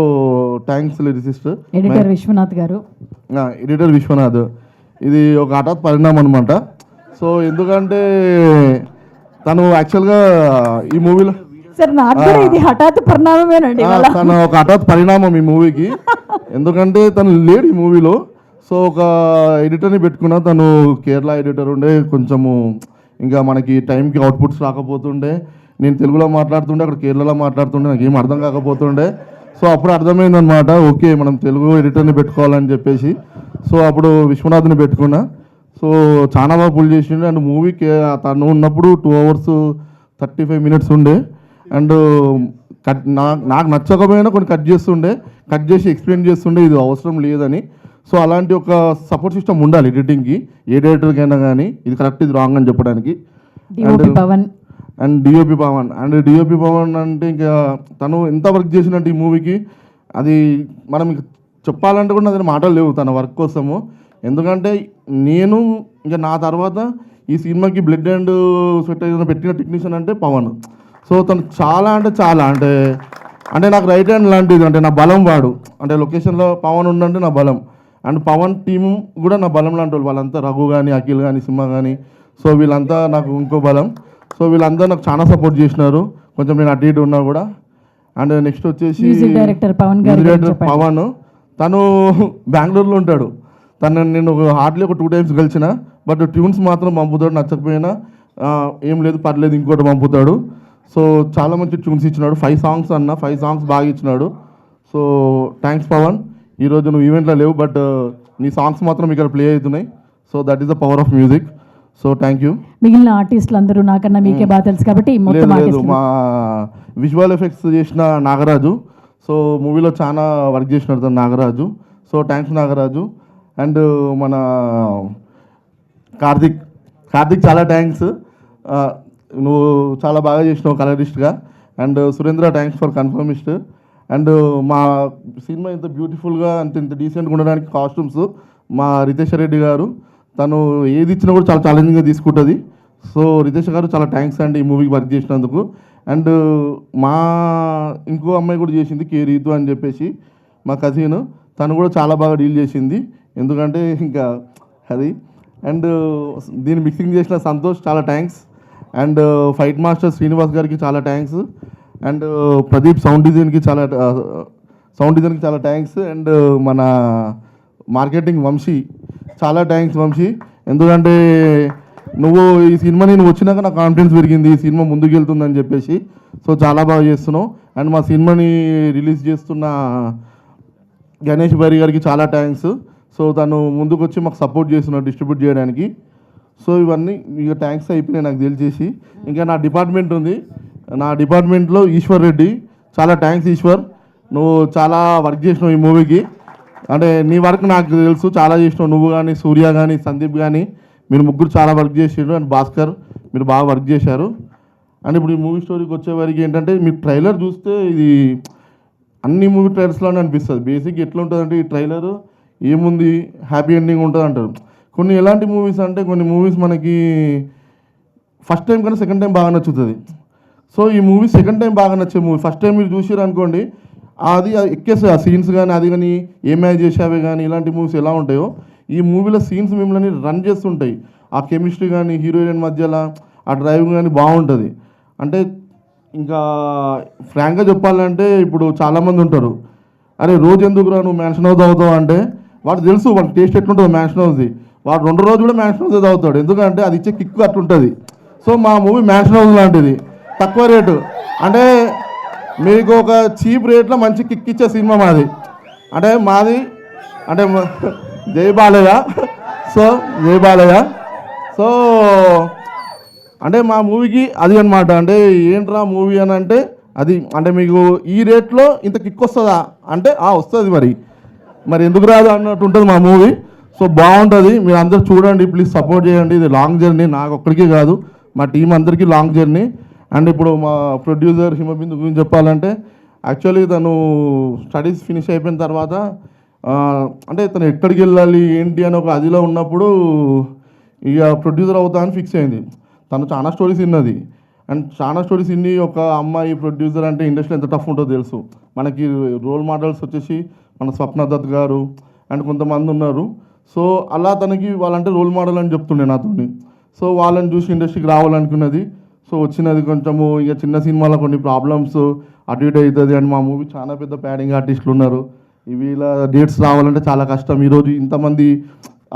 thanks lyricist. Editor Vishwanath గారు. ఎడిటర్ విశ్వనాథ్. ఇది ఒక హఠాత్ పరిణామం అనమాట. సో ఎందుకంటే తను యాక్చువల్గా ఈ మూవీలో సార్ నాకు కూడా ఇది హఠాత్ పరిణామమేనండి. తను ఒక హఠాత్ పరిణామం ఈ మూవీకి. ఎందుకంటే తను లేడు ఈ మూవీలో. సో ఒక ఎడిటర్ని పెట్టుకున్నా, తను కేరళ ఎడిటర్ ఉండే. కొంచెము ఇంకా మనకి టైంకి అవుట్పుట్స్ రాకపోతుండే. నేను తెలుగులో మాట్లాడుతుండే, అక్కడ కేరళలో మాట్లాడుతుండే, నాకు ఏం అర్థం కాకపోతుండే. సో అప్పుడు అర్థమైందనమాట, ఓకే మనం తెలుగు ఎడిటర్ని పెట్టుకోవాలని చెప్పేసి. సో అప్పుడు విశ్వనాథ్ని పెట్టుకున్నా. సో చాలా బాగా పుల్ చేసిండు. అండ్ మూవీకి తను ఉన్నప్పుడు 2 hours 35 minutes ఉండే. అండ్ నాకు నచ్చకపోయినా కొన్ని కట్ చేసి ఎక్స్ప్లెయిన్ చేస్తుండే ఇది అవసరం లేదని. సో అలాంటి ఒక సపోర్ట్ సిస్టమ్ ఉండాలి ఎడిటింగ్కి, ఏ డైరెక్టర్కైనా కానీ ఇది కరెక్ట్ ఇది రాంగ్ అని చెప్పడానికి. అండ్ డిఓపి పవన్ అంటే ఇంకా తను ఎంత వర్క్ చేసినట్టు ఈ మూవీకి అది మనం చెప్పాలంటే కూడా అదే మాటలు లేవు తన వర్క్ కోసము. ఎందుకంటే నేను ఇంకా నా తర్వాత ఈ సినిమాకి బ్లడ్ అండ్ స్వెట్ పెట్టిన టెక్నీషియన్ అంటే పవన్. సో తను చాలా అంటే నాకు రైట్ హ్యాండ్ లాంటిది. అంటే నా బలం వాడు. అంటే లొకేషన్లో పవన్ ఉండంటే నా బలం. అండ్ పవన్ టీము కూడా నా బలం లాంటి వాళ్ళు. వాళ్ళంతా రఘు కానీ, అఖిల్ కానీ, సింహ కానీ. సో వీళ్ళంతా నాకు ఇంకో బలం. సో వీళ్ళంతా నాకు చాలా సపోర్ట్ చేసినారు, కొంచెం నేను అటు ఇటు ఉన్నా కూడా. అండ్ నెక్స్ట్ వచ్చేసి మ్యూజిక్ డైరెక్టర్ పవన్. తను బెంగళూరులో ఉంటాడు. నేను హార్డ్లీ ఒక 2 times కలిసిన. బట్ ట్యూన్స్ మాత్రం పంపుతాడు, నచ్చకపోయినా ఏం లేదు పర్లేదు ఇంకోటి పంపుతాడు. సో చాలా మంచి ట్యూన్స్ ఇచ్చినాడు. 5 songs 5 songs బాగా ఇచ్చినాడు. So thanks Pavan. ఈరోజు నువ్వు ఈవెంట్లో లేవు, బట్ నీ సాంగ్స్ మాత్రం ఇక్కడ ప్లే అవుతున్నాయి. So that is the power of music. So thank you. మిగిలిన ఆర్టిస్టులు అందరూ నాకన్నా మీకే బాగా తెలుసు కాబట్టి లేదు మా విజువల్ ఎఫెక్ట్స్ చేసిన నాగరాజు. సో మూవీలో చాలా వర్క్ చేసినాడు తను Nagaraju. So thanks Nagaraju. And మన కార్తిక్ చాలా థ్యాంక్స్. నువ్వు చాలా బాగా చేసినావు కలరిస్ట్గా. And Surendra thanks for conformist. And మా సినిమా ఇంత బ్యూటిఫుల్గా ఇంత డీసెంట్గా ఉండడానికి కాస్ట్యూమ్స్ మా రితేష్ రెడ్డి గారు. తను ఏది ఇచ్చినా కూడా చాలా ఛాలెంజింగ్గా తీసుకుంటుంది. సో రితేష్ గారు చాలా థ్యాంక్స్ అండి ఈ మూవీకి వర్క్ చేసినందుకు. అండ్ మా ఇంకో అమ్మాయి కూడా చేసింది కే రీతు అని చెప్పేసి మా కజిన్. తను కూడా చాలా బాగా డీల్ చేసింది. ఎందుకంటే ఇంకా అది. అండ్ దీన్ని మిక్సింగ్ చేసిన సంతోష్ చాలా thanks. And fight master Srinivas గారికి చాలా థ్యాంక్స్. అండ్ ప్రదీప్ సౌండ్ డిజైన్కి చాలా థ్యాంక్స్. అండ్ మన మార్కెటింగ్ వంశీ చాలా థ్యాంక్స్ వంశీ. ఎందుకంటే నువ్వు ఈ సినిమాని వచ్చినాక నాకు కాన్ఫిడెన్స్ పెరిగింది ఈ సినిమా ముందుకు వెళ్తుందని చెప్పేసి. సో చాలా బాగా చేస్తున్నావు. అండ్ మా సినిమాని రిలీజ్ చేస్తున్న గణేష్ బారి గారికి చాలా థ్యాంక్స్. సో తను ముందుకు వచ్చి మాకు సపోర్ట్ చేస్తున్నాడు డిస్ట్రిబ్యూట్ చేయడానికి. సో ఇవన్నీ ఇక థ్యాంక్స్ అయిపోయినాయి నాకు తెలిసేసి. ఇంకా నా డిపార్ట్మెంట్ ఉంది. నా డిపార్ట్మెంట్లో ఈశ్వర్ రెడ్డి చాలా థ్యాంక్స్ ఈశ్వర్. నువ్వు చాలా వర్క్ చేసినావు ఈ మూవీకి. అంటే నీ వర్క్ నాకు తెలుసు చాలా చేసినావు. నువ్వు కానీ సూర్య కానీ సందీప్ కానీ మీరు ముగ్గురు చాలా వర్క్ చేసారు. అండ్ భాస్కర్ మీరు బాగా వర్క్ చేశారు. అండ్ ఇప్పుడు ఈ మూవీ స్టోరీకి వచ్చేవారికి ఏంటంటే మీరు ట్రైలర్ చూస్తే ఇది అన్ని మూవీ ట్రైలర్స్లోనే అనిపిస్తుంది. బేసిక్ ఎట్లా ఉంటుందంటే ఈ ట్రైలర్ ఏముంది హ్యాపీ ఎండింగ్ ఉంటుంది అంటారు. కొన్ని ఎలాంటి మూవీస్ అంటే కొన్ని మూవీస్ మనకి ఫస్ట్ టైం కన్నా సెకండ్ టైం బాగా నచ్చుతుంది. సో ఈ మూవీ సెకండ్ టైం బాగా నచ్చే మూవీ. ఫస్ట్ టైం మీరు చూసారు అనుకోండి, అది ఎక్కేస్తాయి ఆ సీన్స్ కానీ, అది కానీ ఏమైనా చేసావే కానీ, ఇలాంటి మూవీస్ ఎలా ఉంటాయో ఈ మూవీలో సీన్స్ మిమ్మల్ని రన్ చేస్తుంటాయి. ఆ కెమిస్ట్రీ కానీ, హీరోయిన్ మధ్యలో ఆ డ్రైవింగ్ కానీ బాగుంటుంది. అంటే ఇంకా ఫ్రాంక్గా చెప్పాలంటే ఇప్పుడు చాలామంది ఉంటారు, అరే రోజు ఎందుకురా నువ్వు మ్యాన్షన్ హౌస్ తాగుతావు అంటే, వాడు తెలుసు వాడు టేస్ట్ ఎట్లుంటుంది మ్యాన్షన్ హౌస్ది, వాడు 2 రోజులు కూడా మ్యాన్షన్ హౌస్ తాగుతాడు, ఎందుకంటే అది ఇచ్చే కిక్ అట్లుంటుంది. సో మా మూవీ మ్యాన్షన్ హౌస్ లాంటిది, తక్కువ రేటు. అంటే మీకు ఒక చీప్ రేట్లో మంచి కిక్ ఇచ్చే సినిమా మాది. అంటే మాది అంటే జై బాలయ్య. సో జై బాలయ్య. సో అంటే మా మూవీకి అది అనమాట. అంటే ఏంట్రా మూవీ అని అంటే అది, అంటే మీకు ఈ రేట్లో ఇంత కిక్ వస్తుందా అంటే వస్తుంది, మరి ఎందుకు రాదు అన్నట్టు ఉంటుంది మా మూవీ. సో బాగుంటుంది, మీరు అందరూ చూడండి, ప్లీజ్ సపోర్ట్ చేయండి. ఇది లాంగ్ జర్నీ, నాకు ఒక్కడికే కాదు మా టీం అందరికీ లాంగ్ జర్నీ. అండ్ ఇప్పుడు మా ప్రొడ్యూసర్ హిమబిందు గురించి చెప్పాలంటే, యాక్చువల్లీ తను స్టడీస్ ఫినిష్ అయిపోయిన తర్వాత అంటే తను ఎక్కడికి వెళ్ళాలి ఏంటి అని ఒక అదిలో ఉన్నప్పుడు ఇక ప్రొడ్యూసర్ అవుతా అని ఫిక్స్ అయింది. తను చాలా స్టోరీస్ విన్నది, అండ్ చాలా స్టోరీస్ విని ఒక అమ్మాయి ప్రొడ్యూసర్ అంటే ఇండస్ట్రీ ఎంత టఫ్ ఉంటుందో తెలుసు. మనకి రోల్ మోడల్స్ వచ్చేసి మన స్వప్న దత్ గారు అండ్ కొంతమంది ఉన్నారు. సో అలా తనకి వాళ్ళంటే రోల్ మోడల్ అని చెప్తుండే నాతోని. సో వాళ్ళని చూసి ఇండస్ట్రీకి రావాలనుకున్నది. సో వచ్చినది కొంచెము ఇక చిన్న సినిమాలో కొన్ని ప్రాబ్లమ్స్ అటు ఇటు అవుతుంది. అండ్ మా మూవీ చాలా పెద్ద ప్యాడింగ్ ఆర్టిస్టులు ఉన్నారు, ఇవి ఇలా డేట్స్ రావాలంటే చాలా కష్టం. ఈరోజు ఇంతమంది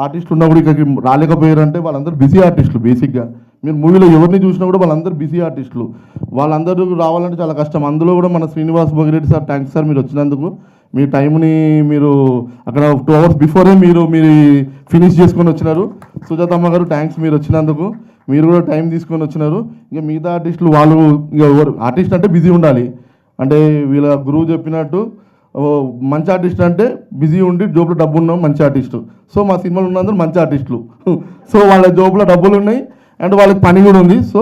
ఆర్టిస్టులు ఉన్నప్పుడు ఇక్కడికి రాలేకపోయారంటే వాళ్ళందరూ బిజీ ఆర్టిస్టులు. బేసిక్గా మీరు మూవీలో ఎవరిని చూసినా కూడా వాళ్ళందరూ బిజీ ఆర్టిస్టులు, వాళ్ళందరూ రావాలంటే చాలా కష్టం. అందులో కూడా మన Srinivas Bhogireddy sir, thanks sir మీరు వచ్చినందుకు. మీ టైంని మీరు అక్కడ 2 hours బిఫోరే మీరు ఫినిష్ చేసుకొని వచ్చినారు. సుజాతమ్మ గారు థ్యాంక్స్ మీరు వచ్చినందుకు, మీరు కూడా టైం తీసుకొని వచ్చినారు. ఇక మిగతా ఆర్టిస్టులు వాళ్ళు ఇక ఎవరు ఆర్టిస్ట్ అంటే బిజీ ఉండాలి. అంటే వీళ్ళ గురువు చెప్పినట్టు మంచి ఆర్టిస్ట్ అంటే బిజీ ఉండి జోబులో డబ్బు ఉన్నాం మంచి ఆర్టిస్టు. సో మా సినిమాలు ఉన్నందరూ మంచి ఆర్టిస్టులు. సో వాళ్ళ జోబులో డబ్బులు ఉన్నాయి అండ్ వాళ్ళకి పని కూడా ఉంది. సో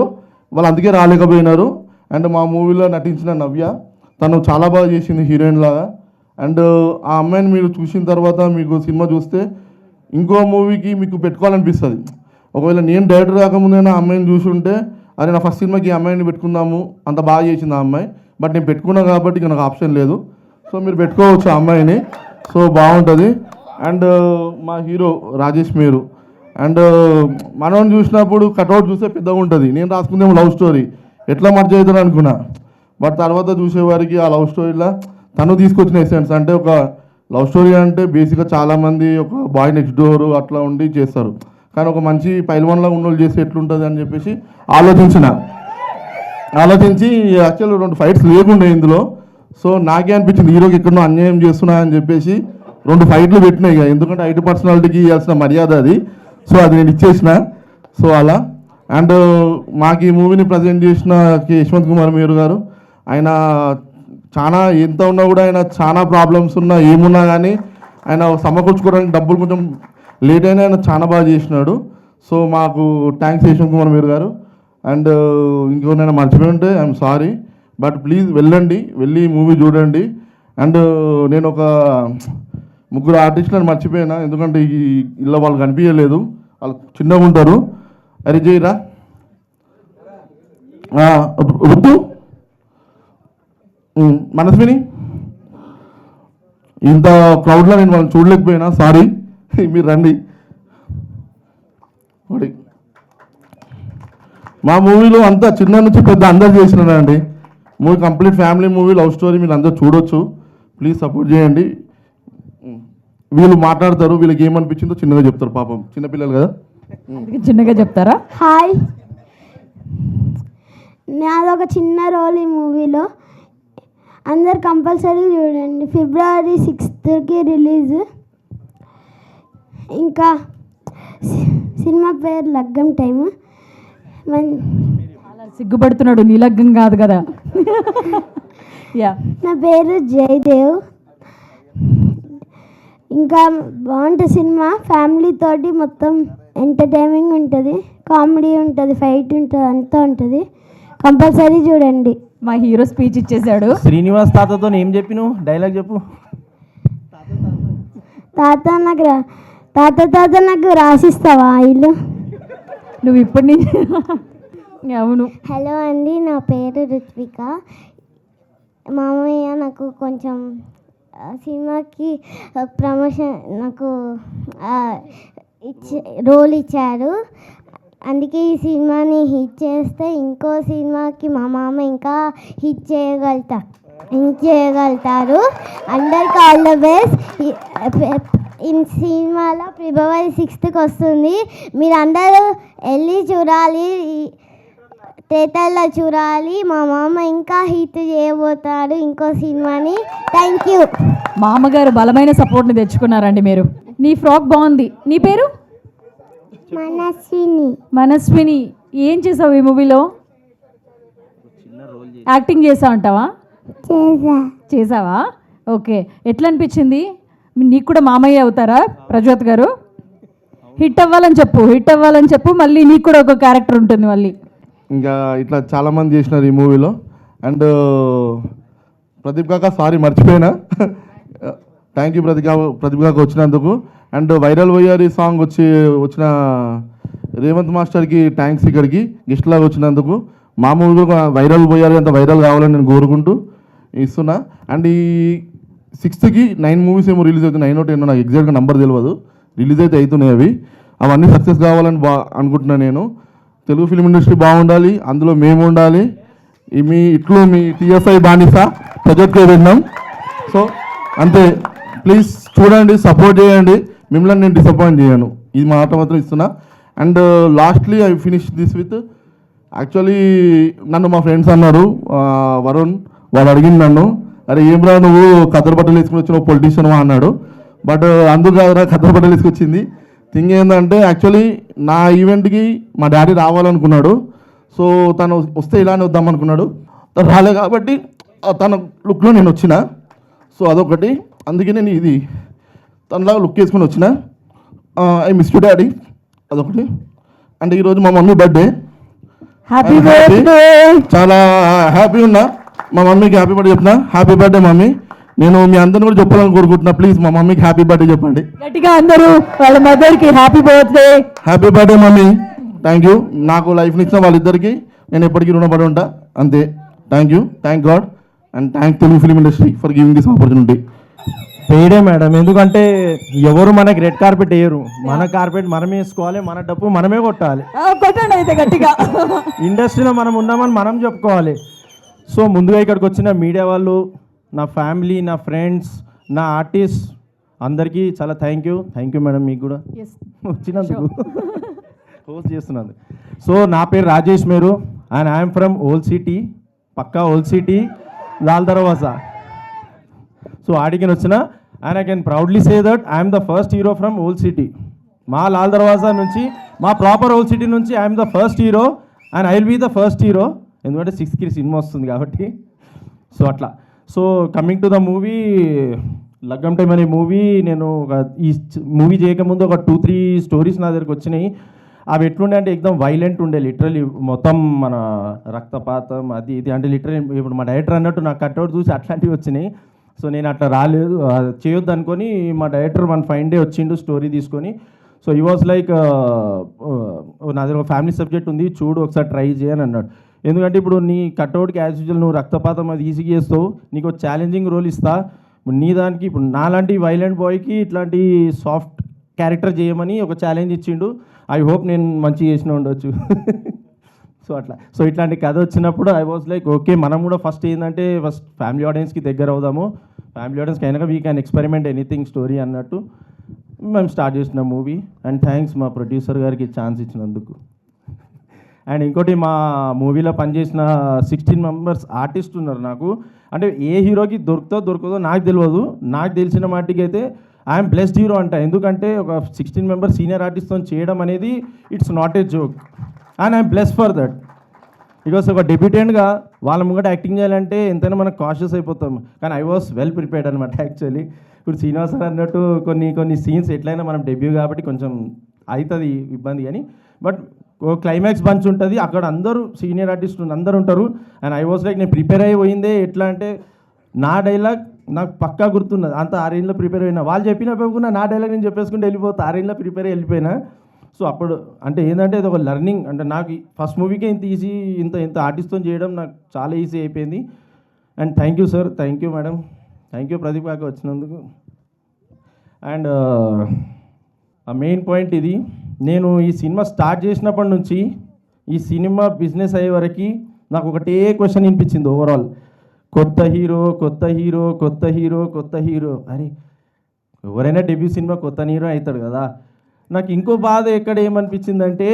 వాళ్ళు అందుకే రాలేకపోయినారు. అండ్ మా మూవీలో నటించిన నవ్య, తను చాలా బాగా చేసింది హీరోయిన్ లాగా. అండ్ ఆ అమ్మాయిని మీరు చూసిన తర్వాత మీకు సినిమా చూస్తే ఇంకో మూవీకి మీకు పెట్టుకోవాలనిపిస్తుంది. ఒకవేళ నేను డైరెక్టర్ కాకముందైనా ఆ అమ్మాయిని చూసి ఉంటే, అరే నా ఫస్ట్ సినిమాకి ఈ అమ్మాయిని పెట్టుకుందాము, అంత బాగా చేసింది ఆ అమ్మాయి. బట్ నేను పెట్టుకున్నా కాబట్టి ఇక నాకు ఆప్షన్ లేదు. సో మీరు పెట్టుకోవచ్చు ఆ అమ్మాయిని, సో బాగుంటుంది. అండ్ మా హీరో రాజేష్ మీరు, అండ్ మనం చూసినప్పుడు కట్అవుట్ చూస్తే పెద్దగా ఉంటుంది. నేను రాసుకుందేమో లవ్ స్టోరీ, ఎట్లా మర్చి అవుతాను అనుకున్నా. బట్ తర్వాత చూసేవారికి ఆ లవ్ స్టోరీలో తను తీసుకొచ్చిన ఎసెన్స్, అంటే ఒక లవ్ స్టోరీ అంటే బేసిక్గా చాలామంది ఒక బాయ్ నెక్స్ట్ డోర్ అట్లా ఉండి చేస్తారు, కానీ ఒక మంచి పైల్వాన్లా ఉన్నోళ్ళు చేస్తే ఎట్లుంటుంది అని చెప్పేసి ఆలోచించి యాక్చువల్ 2 ఫైట్స్ లేకుండే ఇందులో. సో నాకే అనిపించింది హీరోకి ఎక్కడో అన్యాయం చేస్తున్నా అని చెప్పేసి 2 ఫైట్లు పెట్టినాయి ఇక, ఎందుకంటే ఐటీ పర్సనాలిటీకి ఇవ్వాల్సిన మర్యాద అది. సో అది నేను ఇచ్చేసిన. సో అలా. అండ్ మాకు ఈ మూవీని ప్రజెంట్ చేసిన యశ్వంత్ కుమార్ మీరు గారు, ఆయన చాలా ఎంత ఉన్నా కూడా ఆయన చాలా ప్రాబ్లమ్స్ ఉన్నా ఏమున్నా కానీ ఆయన సమకూర్చుకోవడానికి డబ్బులు కొంచెం లేట్ అయినా ఆయన చాలా బాగా చేసినాడు. సో మాకు థ్యాంక్స్ యశ్వంత్ కుమార్ మీరు గారు. అండ్ ఇంకోనైనా మర్చిపోయి ఉంటే ఐఎమ్ సారీ, బట్ ప్లీజ్ వెళ్ళి మూవీ చూడండి. అండ్ నేను ఒక 3 ఆర్టిస్టులను మర్చిపోయినా, ఎందుకంటే ఈ ఇళ్ళ వాళ్ళు కనిపించలేదు, వాళ్ళు చిన్నగా ఉంటారు. అరే జైరా రుతు మనస్విని, ఇంత క్రౌడ్లో నేను వాళ్ళని చూడలేకపోయినా సారీ, మీరు రండి. మా మూవీలో అంతా చిన్న నుంచి పెద్ద అందరు చేసినారండి. Movie complete family movie, love story, మీరు అందరూ చూడొచ్చు. ప్లీజ్ సపోర్ట్ చేయండి. వీళ్ళు మాట్లాడతారు, వీళ్ళకి ఏమనిపించిందో చిన్నగా చెప్తారు, పాపం చిన్నపిల్లలు కదా. చిన్నగా చెప్తారా? హాయ్, నాదొక చిన్న రోల్ ఈ మూవీలో. అందరు కంపల్సరీ చూడండి. February 6th release. ఇంకా సినిమా పేరు లగ్గం టైము. సిగ్గుపడుతున్నాడు, నీ లగ్గం కాదు కదా. యా, నా పేరు జయదేవ్. ఇంకా బాగుంటుంది సినిమా, ఫ్యామిలీ తోటి మొత్తం ఎంటర్టైనింగ్ ఉంటుంది, కామెడీ ఉంటుంది, ఫైట్ ఉంటుంది, అంతా ఉంటుంది. కంపల్సరీ చూడండి. మా హీరో స్పీచ్ ఇచ్చేసాడు. శ్రీనివాస్ తాతతో ఏం చెప్పి నువ్వు డైలాగ్ చెప్పు. తాత నాకు రాసిస్తావా ఇల్లు? నువ్వు ఇప్పటి నుంచి అవును. హలో అండి, నా పేరు రుత్విక. మామయ్య నాకు కొంచెం సినిమాకి ప్రమోషన్ నాకు రోల్ ఇచ్చారు. అందుకే ఈ సినిమాని హిట్ చేస్తే ఇంకో సినిమాకి మా మామ ఇంకా హిట్ చేయగలుగుతారు. అందరికి ఆల్ ద బెస్ట్. ఈ సినిమాలో ఫిబ్రవరి 6th వస్తుంది. మీరు అందరూ వెళ్ళి చూడాలి, థియేటర్లో చూడాలి. మా మామ ఇంకా హిట్ చేయబోతారు ఇంకో సినిమాని. Thank you. మా అమ్మగారు బలమైన సపోర్ట్ని తెచ్చుకున్నారండి మీరు. నీ ఫ్రాక్ బాగుంది. నీ పేరు? మనస్విని. ఏం చేసావు ఈ మూవీలో? యాక్టింగ్ చేసావు అంటావా? చేసావా? ఓకే. ఎట్లా అనిపించింది? నీకు కూడా మామయ్య అవుతారా ప్రజ్యోత్ గారు? హిట్ అవ్వాలని చెప్పు. మళ్ళీ నీకు కూడా ఒక క్యారెక్టర్ ఉంటుంది మళ్ళీ. ఇంకా ఇట్లా చాలామంది చేసినారు ఈ మూవీలో. అండ్ ప్రదీప్ కాక సారీ మర్చిపోయినా. థ్యాంక్ యూ ప్రదీప్ కాక వచ్చినందుకు. అండ్ వైరల్ పోయారు ఈ సాంగ్ వచ్చిన రేవంత్ మాస్టర్కి థ్యాంక్స్ ఇక్కడికి గెస్ట్ లాగా వచ్చినందుకు. మా మూవీ వైరల్ పోయారు, అంత వైరల్ కావాలని నేను కోరుకుంటూ ఇస్తున్నా. అండ్ ఈ 6th 9 మూవీస్ ఏమో రిలీజ్ అవుతుంది. 9 or 10 నాకు ఎగ్జాక్ట్గా నెంబర్ తెలియదు. రిలీజ్ అయితే అవుతున్నాయి. అవన్నీ సక్సెస్ కావాలని అనుకుంటున్నాను నేను. తెలుగు ఫిల్మ్ ఇండస్ట్రీ బాగుండాలి, అందులో మేము ఉండాలి. మీ TFI బానిస ప్రజెక్ట్గా విన్నాం. సో అంతే. ప్లీజ్ చూడండి, సపోర్ట్ చేయండి. మిమ్మల్ని నేను డిసప్పాయింట్ చేయను, ఈ మాట మాత్రం ఇస్తున్నా. And lastly I finish this with actually నన్ను మా ఫ్రెండ్స్ అన్నారు, వరుణ్ వాడు అడిగింది నన్ను, అరే ఏం రా నువ్వు కద్దరు బట్టలు వేసుకుని వచ్చిన పొలిటీషియన్ అన్నాడు. బట్ అందుకు కాదురా కద్దరు బట్టలు వేసుకొచ్చింది. థింగ్ ఏంటంటే యాక్చువల్లీ నా ఈవెంట్కి మా డాడీ రావాలనుకున్నాడు. సో తను వస్తే ఇలానే వద్దామనుకున్నాడు. తను రాలే కాబట్టి తన లుక్లో నేను వచ్చిన. సో అదొకటి, అందుకే నేను ఇది తనలాగా లుక్ వేసుకుని వచ్చిన. ఐ మిస్ యూ డాడీ, అదొకటి. అంటే ఈరోజు మా మమ్మీ బర్త్డే. చాలా హ్యాపీ ఉన్నా. మా మమ్మీకి హ్యాపీ బర్త్డే చెప్తున్నా. Happy birthday mummy. నేను మీ అందరిని కూడా చెప్పాలని కోరుకుంటున్నా. ప్లీజ్ మా మమ్మీకి హ్యాపీ బర్త్డే చెప్పండి గట్టిగా అందరూ. వాళ్ళ మదర్కి happy birthday mummy. Thank you. నాకు లైఫ్ని ఇచ్చిన వాళ్ళిద్దరికి నేను ఎప్పటికీ రుణపడి ఉంటా. అంతే. Thank you. Thank God and thank Telugu film industry for giving this opportunity. పేడే మేడం, ఎందుకంటే ఎవరు మనకి రెడ్ కార్పెట్ వేయరు. మన కార్పెట్ మనమే వేసుకోవాలి, మన డబ్బు మనమే కొట్టాలి. కొట్టండి అయితే గట్టిగా. ఇండస్ట్రీలో మనం ఉన్నామని మనం చెప్పుకోవాలి. సో ముందుగా ఇక్కడికి వచ్చిన మీడియా వాళ్ళు, నా ఫ్యామిలీ, నా ఫ్రెండ్స్, నా ఆర్టిస్ట్ అందరికీ చాలా థ్యాంక్ యూ మేడం. మీకు కూడా వచ్చినందుకు, హోస్ట్ చేస్తున్నందుకు. సో నా పేరు Rajesh Meru and I'm from old city, పక్కా old city, Lal Darwaza. So ఆడికి వచ్చిన and I can proudly say that I'm the first hero from old city. మా లాల్ దర్వాజా నుంచి, మా ప్రాపర్ ఓల్డ్ సిటీ నుంచి I'm the first hero and I will be the first hero. ఎందుకంటే 6th సినిమా వస్తుంది కాబట్టి. సో అట్లా. So coming to the movie, Laggam time అనే మూవీ, నేను ఈ మూవీ చేయకముందు ఒక 2-3 స్టోరీస్ నా దగ్గరకు వచ్చినాయి. అవి ఎట్లుండే అంటే ఎక్దమ్ వైలెంట్ ఉండే. లిటరలీ మొత్తం మన రక్తపాతం అది ఇది అంటే లిటరలీ ఇప్పుడు మా డైరెక్టర్ అన్నట్టు నాకు కట్అవుట్ చూసి అట్లాంటివి వచ్చినాయి. సో నేను అట్లా రాలేదు, చేయొద్దు అనుకొని మా డైరెక్టర్ 1 fine day వచ్చిండు స్టోరీ తీసుకొని. సో ఈ వాజ్ లైక్ నా దగ్గర ఒక ఫ్యామిలీ సబ్జెక్ట్ ఉంది, చూడు ఒకసారి ట్రై చేయని అన్నాడు. ఎందుకంటే ఇప్పుడు నీ కట్అవుట్కి యాజ్ యూజువల్ నువ్వు రక్తపాతం అది ఈజీగా చేస్తావు, నీకు ఛాలెంజింగ్ రోల్ ఇస్తా. నీ దానికి ఇప్పుడు నాలాంటి వైలెంట్ బాయ్కి ఇట్లాంటి సాఫ్ట్ క్యారెక్టర్ చేయమని ఒక ఛాలెంజ్ ఇచ్చిండు. ఐ హోప్ నేను మంచి చేసిన ఉండొచ్చు. సో అట్లా. సో ఇట్లాంటి కథ వచ్చినప్పుడు ఐ వాజ్ లైక్ ఓకే, మనం కూడా ఫస్ట్ ఏంటంటే ఫస్ట్ ఫ్యామిలీ ఆడియన్స్కి దగ్గర అవుదాము, ఫ్యామిలీ ఆడియన్స్కి అయినాక we can experiment anything story అన్నట్టు మేము స్టార్ట్ చేసిన మూవీ. అండ్ థ్యాంక్స్ మా ప్రొడ్యూసర్ గారికి ఛాన్స్ ఇచ్చినందుకు. అండ్ ఇంకోటి, మా మూవీలో పనిచేసిన 16 members ఆర్టిస్ట్ ఉన్నారు నాకు. అంటే ఏ హీరోకి దొరకదో నాకు తెలియదు. నాకు తెలిసిన మాటికి అయితే ఐఎమ్ బ్లెస్డ్ హీరో అంట. ఎందుకంటే ఒక 16 members సీనియర్ ఆర్టిస్ట్తో చేయడం అనేది it's not a joke and I'm blessed for that. Because ఒక డెబ్యూటెంట్గా వాళ్ళ ముంగట యాక్టింగ్ చేయాలంటే ఎంతైనా మనం కాషియస్ అయిపోతాం. కానీ ఐ వాస్ వెల్ ప్రిపేర్డ్ అనమాట యాక్చువల్లీ. ఇప్పుడు శ్రీనివాస్ సార్ అన్నట్టు కొన్ని సీన్స్ ఎట్లయినా మనం డెబ్యూ కాబట్టి కొంచెం అవుతుంది ఇబ్బంది. కానీ బట్ ఓ క్లైమాక్స్ బంచ్ ఉంటుంది, అక్కడ అందరూ సీనియర్ ఆర్టిస్ట్ అందరూ ఉంటారు. అండ్ ఐ వాస్ లైక్ నేను ప్రిపేర్ అయ్యి పోయిందే ఎట్లా అంటే నా డైలాగ్ నాకు పక్కా గుర్తున్నది. అంత 6 ఏళ్ళలో ప్రిపేర్ అయినా, వాళ్ళు చెప్పిన పోకుండా నా డైలాగ్ నేను చెప్పేసుకుంటే వెళ్ళిపోతా. 6 ఏళ్ళలో ప్రిపేర్ అయ్యి వెళ్ళిపోయినా. సో అప్పుడు అంటే ఏంటంటే ఇది ఒక లెర్నింగ్, అంటే నాకు ఫస్ట్ మూవీకే ఇంత ఈజీ, ఇంత ఆర్టిస్ట్తో చేయడం నాకు చాలా ఈజీ అయిపోయింది. And thank you sir, thank you madam, thank you Pradeep కాక వచ్చినందుకు. అండ్ ఆ మెయిన్ పాయింట్ ఇది, నేను ఈ సినిమా స్టార్ట్ చేసినప్పటి నుంచి ఈ సినిమా బిజినెస్ అయ్యే వరకు నాకు ఒకటే క్వశ్చన్ వినిపించింది ఓవరాల్, కొత్త హీరో కొత్త హీరో కొత్త హీరో కొత్త హీరో. అరే ఎవరైనా డెబ్యూ సినిమా కొత్త హీరో అవుతాడు కదా. నాకు ఇంకో బాధ ఎక్కడ ఏమనిపించిందంటే,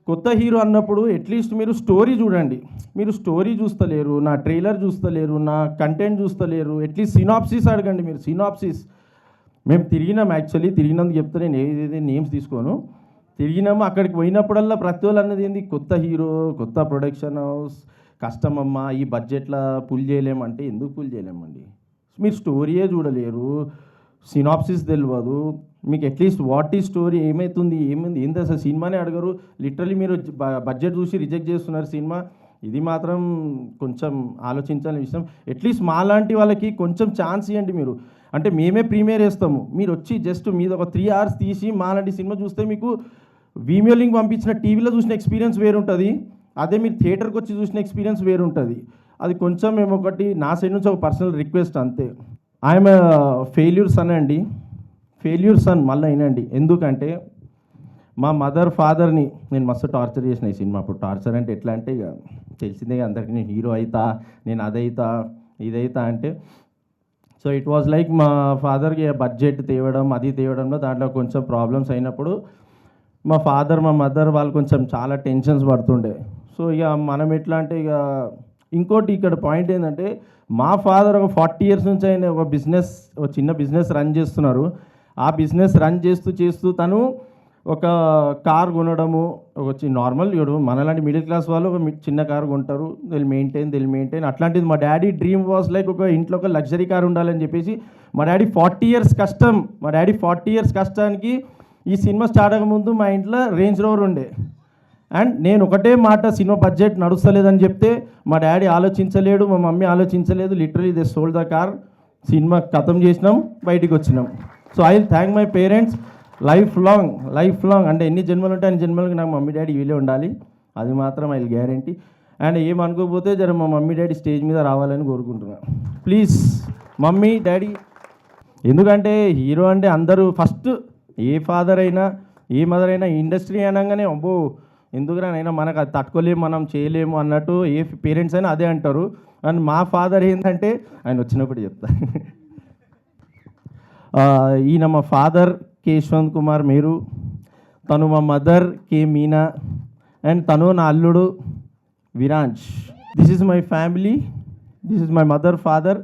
కొత్త హీరో అన్నప్పుడు అట్లీస్ట్ మీరు స్టోరీ చూడండి, మీరు స్టోరీ చూస్తలేరు, నా ట్రైలర్ చూస్తలేరు, నా కంటెంట్ చూస్తలేరు, అట్లీస్ట్ సినాప్సిస్ అడగండి. మీరు సినాప్సిస్ మేము తిరిగినాం, యాక్చువల్లీ తిరిగినందుకు చెప్తే నేను ఏదైతే నేమ్స్ తీసుకోను, తిరిగినాము. అక్కడికి పోయినప్పుడల్లా ప్రతి వాళ్ళు అన్నది ఏంది, కొత్త హీరో కొత్త ప్రొడక్షన్ హౌస్ కష్టమమ్మా, ఈ బడ్జెట్లో పుల్ చేయలేమంటే ఎందుకు పుల్ చేయలేమండి? మీరు స్టోరీయే చూడలేరు, సినాప్సిస్ తెలియదు మీకు, అట్లీస్ట్ వాట్ ఈ స్టోరీ, ఏమవుతుంది ఏమైంది ఏంది అసలు సినిమానే అడగరు. లిటరలీ మీరు బడ్జెట్ చూసి రిజెక్ట్ చేస్తున్నారు సినిమా. ఇది మాత్రం కొంచెం ఆలోచించాలని విషయం. అట్లీస్ట్ మా లాంటి వాళ్ళకి కొంచెం ఛాన్స్ ఇవ్వండి మీరు. అంటే మేమే ప్రీమియర్ వేస్తాము, మీరు వచ్చి జస్ట్ మీద ఒక 3 hours తీసి మా లాంటి సినిమా చూస్తే మీకు వీమియో లింక్ పంపించిన టీవీలో చూసిన ఎక్స్పీరియన్స్ వేరుంటుంది, అదే మీరు థియేటర్కి వచ్చి చూసిన ఎక్స్పీరియన్స్ వేరుంటుంది. అది కొంచెం మేము ఒకటి నా సైడ్ నుంచి ఒక పర్సనల్ రిక్వెస్ట్ అంతే. ఐఎమ్ ఫెయిల్యూర్ సన్ అండి, ఫెయిల్యూర్ సన్ మళ్ళీ అయినండి. ఎందుకంటే మా మదర్ ఫాదర్ని నేను మస్తు టార్చర్ చేసిన ఈ సినిమా. అప్పుడు టార్చర్ అంటే ఎట్లా అంటే ఇక తెలిసిందే అందరికీ, నేను హీరో అవుతా, నేను అదైతా ఇదైతా అంటే. సో ఇట్ వాజ్ లైక్ మా ఫాదర్కి బడ్జెట్ తేవడం అది తేవడంలో దాంట్లో కొంచెం ప్రాబ్లమ్స్ అయినప్పుడు మా ఫాదర్ మా మదర్ వాళ్ళు కొంచెం చాలా టెన్షన్స్ పడుతుండే. సో ఇక మనం ఎట్లా అంటే ఇక ఇంకోటి ఇక్కడ పాయింట్ ఏంటంటే, మా ఫాదర్ ఒక 40 years నుంచి ఆయన ఒక చిన్న బిజినెస్ రన్ చేస్తున్నారు. ఆ బిజినెస్ రన్ చేస్తూ తను ఒక కార్ కొనడము, ఒక నార్మల్ మనలాంటి మిడిల్ క్లాస్ వాళ్ళు ఒక చిన్న కార్ కొంటారు, దిల్ మెయింటైన్ అట్లాంటిది. మా డాడీ డ్రీమ్ వాజ్ లైక్ ఒక ఇంట్లో ఒక లగ్జరీ కార్ ఉండాలని చెప్పేసి మా డాడీ 40 years కష్టానికి ఈ సినిమా స్టార్ట్ అవ్వకముందు మా ఇంట్లో రేంజ్ రోవర్ ఉండే. అండ్ నేను ఒకటే మాట, సినిమా బడ్జెట్ నడుస్తలేదని చెప్తే మా డాడీ ఆలోచించలేడు, మా మమ్మీ ఆలోచించలేదు, literally they sold the car. Cinema ఖతం చేసినాం, బయటికి వచ్చినాం. So I thank my parents life long అంటే ఎన్ని జన్మలు ఉంటే అన్ని జన్మలకి నాకు మమ్మీ డాడీ వీలే ఉండాలి, అది మాత్రం ఐ గ్యారంటీ. అండ్ ఏమనుకోకపోతే జర మా మమ్మీ డాడీ స్టేజ్ మీద రావాలని కోరుకుంటున్నాను. ప్లీజ్ మమ్మీ డాడీ, ఎందుకంటే హీరో అంటే అందరూ ఫస్ట్ ఏ ఫాదర్ అయినా ఏ మదర్ అయినా ఇండస్ట్రీ అనగానే అబ్బో ఎందుకురానైనా మనకు అది తట్టుకోలేము మనం చేయలేము అన్నట్టు ఏ పేరెంట్స్ అయినా అదే అంటారు. అండ్ మా ఫాదర్ ఏంటంటే ఆయన వచ్చినప్పుడు చెప్తా. ఈయన మా ఫాదర్ కే యశ్వంత్ కుమార్ మేరు, తను మా మదర్ కే మీనా, అండ్ తను నా అల్లుడు Viranj. This is my family, this is my mother father.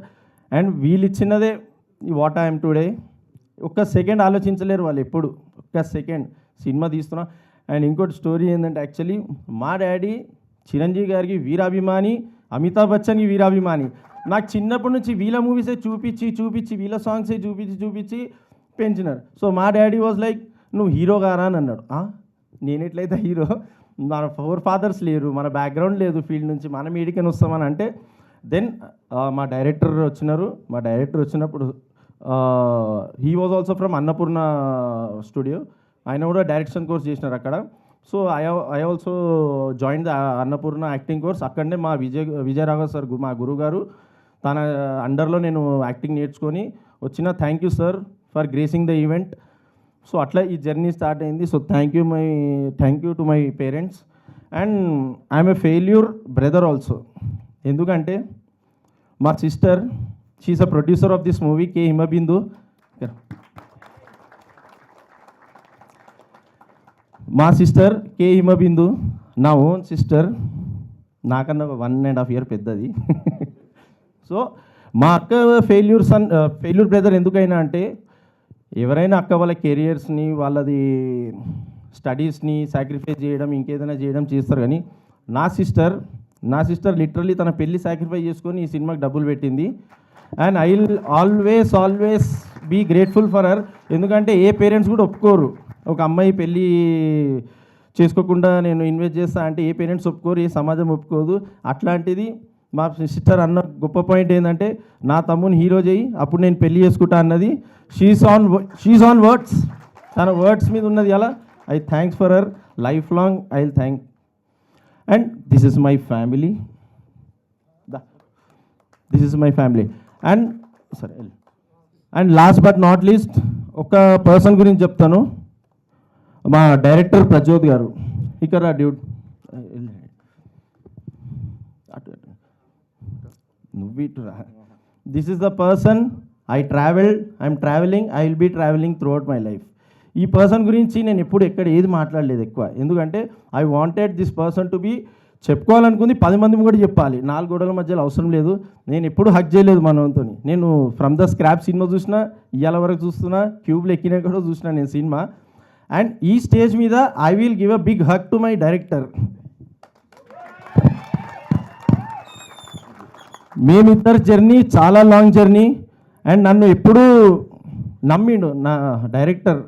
And వీళ్ళు ఇచ్చినదే వాట్ ఐఎమ్ టుడే. ఒక్క సెకండ్ ఆలోచించలేరు వాళ్ళు ఎప్పుడు, ఒక్క సెకండ్ సినిమా తీస్తున్నా. అండ్ ఇంకోటి స్టోరీ ఏంటంటే, యాక్చువల్లీ మా డాడీ చిరంజీవి గారికి వీరాభిమాని, అమితాబ్ బచ్చన్కి వీరాభిమాని. నాకు చిన్నప్పటి నుంచి వీళ్ళ మూవీసే చూపించి వీళ్ళ సాంగ్సే చూపించి పెంచినారు. సో మా డాడీ వాజ్ లైక్ నువ్వు హీరో గారా అని అన్నాడు. నేను ఎట్లయితే హీరో, మన 4 fathers లేరు, మన బ్యాక్గ్రౌండ్ లేదు ఫీల్డ్ నుంచి, మనం ఏడికని వస్తామని అంటే దెన్ మా డైరెక్టర్ వచ్చినప్పుడు he was also from Annapurna studio, ఆయన కూడా డైరెక్షన్ కోర్స్ చేసినారు అక్కడ. So I also join the Annapurna acting course. అక్కడనే మా విజయరాఘవ్ సార్ మా గురుగారు తన అండర్లో నేను యాక్టింగ్ నేర్చుకొని వచ్చిన. Thank you sir for gracing the event. So అట్లా ఈ జర్నీ స్టార్ట్ అయింది. So thank you to my parents. And I'm a failure brother also. ఎందుకంటే మా sister, she's a producer of this movie, K Himabindu. మా సిస్టర్ కే హిమబిందు, నా ఓన్ సిస్టర్, నాకన్నా 1.5 years పెద్దది. సో మా అక్క ఫెయిల్యూర్ బ్రదర్ ఎందుకైనా అంటే, ఎవరైనా అక్క వాళ్ళ కెరియర్స్ని వాళ్ళది స్టడీస్ని సాక్రిఫైస్ చేయడం ఇంకేదైనా చేయడం చేస్తారు, కానీ నా సిస్టర్ లిటరల్లీ తన పెళ్ళి సాక్రిఫైస్ చేసుకొని ఈ సినిమాకి డబ్బులు పెట్టింది. And I will always be grateful for her. ఎందుకంటే ఏ పేరెంట్స్ కూడా ఒప్పుకోరు ఒక అమ్మాయి పెళ్ళి చేసుకోకుండా నేను ఇన్వెస్ట్ చేస్తా అంటే, ఏ పేరెంట్స్ ఒప్పుకోరు, ఏ సమాజం ఒప్పుకోదు. అట్లాంటిది మా సిస్టర్ అన్న గొప్ప పాయింట్ ఏంటంటే, నా తమ్ముని హీరో చేయి అప్పుడు నేను పెళ్ళి చేసుకుంటా అన్నది. She's on words. తన వర్డ్స్ మీద ఉన్నది అలా I thanks for her life long I will thank. And this is my family, this is my family. And సరే, and last but not least ఒక పర్సన్ గురించి చెప్తాను. మా డైరెక్టర్ ప్రజోద్ గారు. ఇక్కడ డ్యూడ్ నువ్వు ఇటురా. This is the person I'm travelling, I will be travelling throughout my life. ఈ పర్సన్ గురించి నేను ఎప్పుడు ఎక్కడ ఏది మాట్లాడలేదు ఎక్కువ, ఎందుకంటే I wanted this person to be చెప్పుకోవాలనుకుంది 10 మంది కూడా చెప్పాలి, 4 గోడల మధ్యలో అవసరం లేదు. నేను ఎప్పుడు హక్ చేయలేదు మనతో. నేను ఫ్రమ్ ద స్క్రాప్ సినిమా చూసిన, ఇవాళ వరకు చూస్తున్నా, క్యూబ్లు ఎక్కినా కూడా చూసిన నేను సినిమా. అండ్ ఈ స్టేజ్ మీద I will give a big hug to my director. మేమిద్దరు జర్నీ చాలా లాంగ్ జర్నీ. అండ్ నన్ను ఎప్పుడూ నమ్మిండు నా డైరెక్టర్.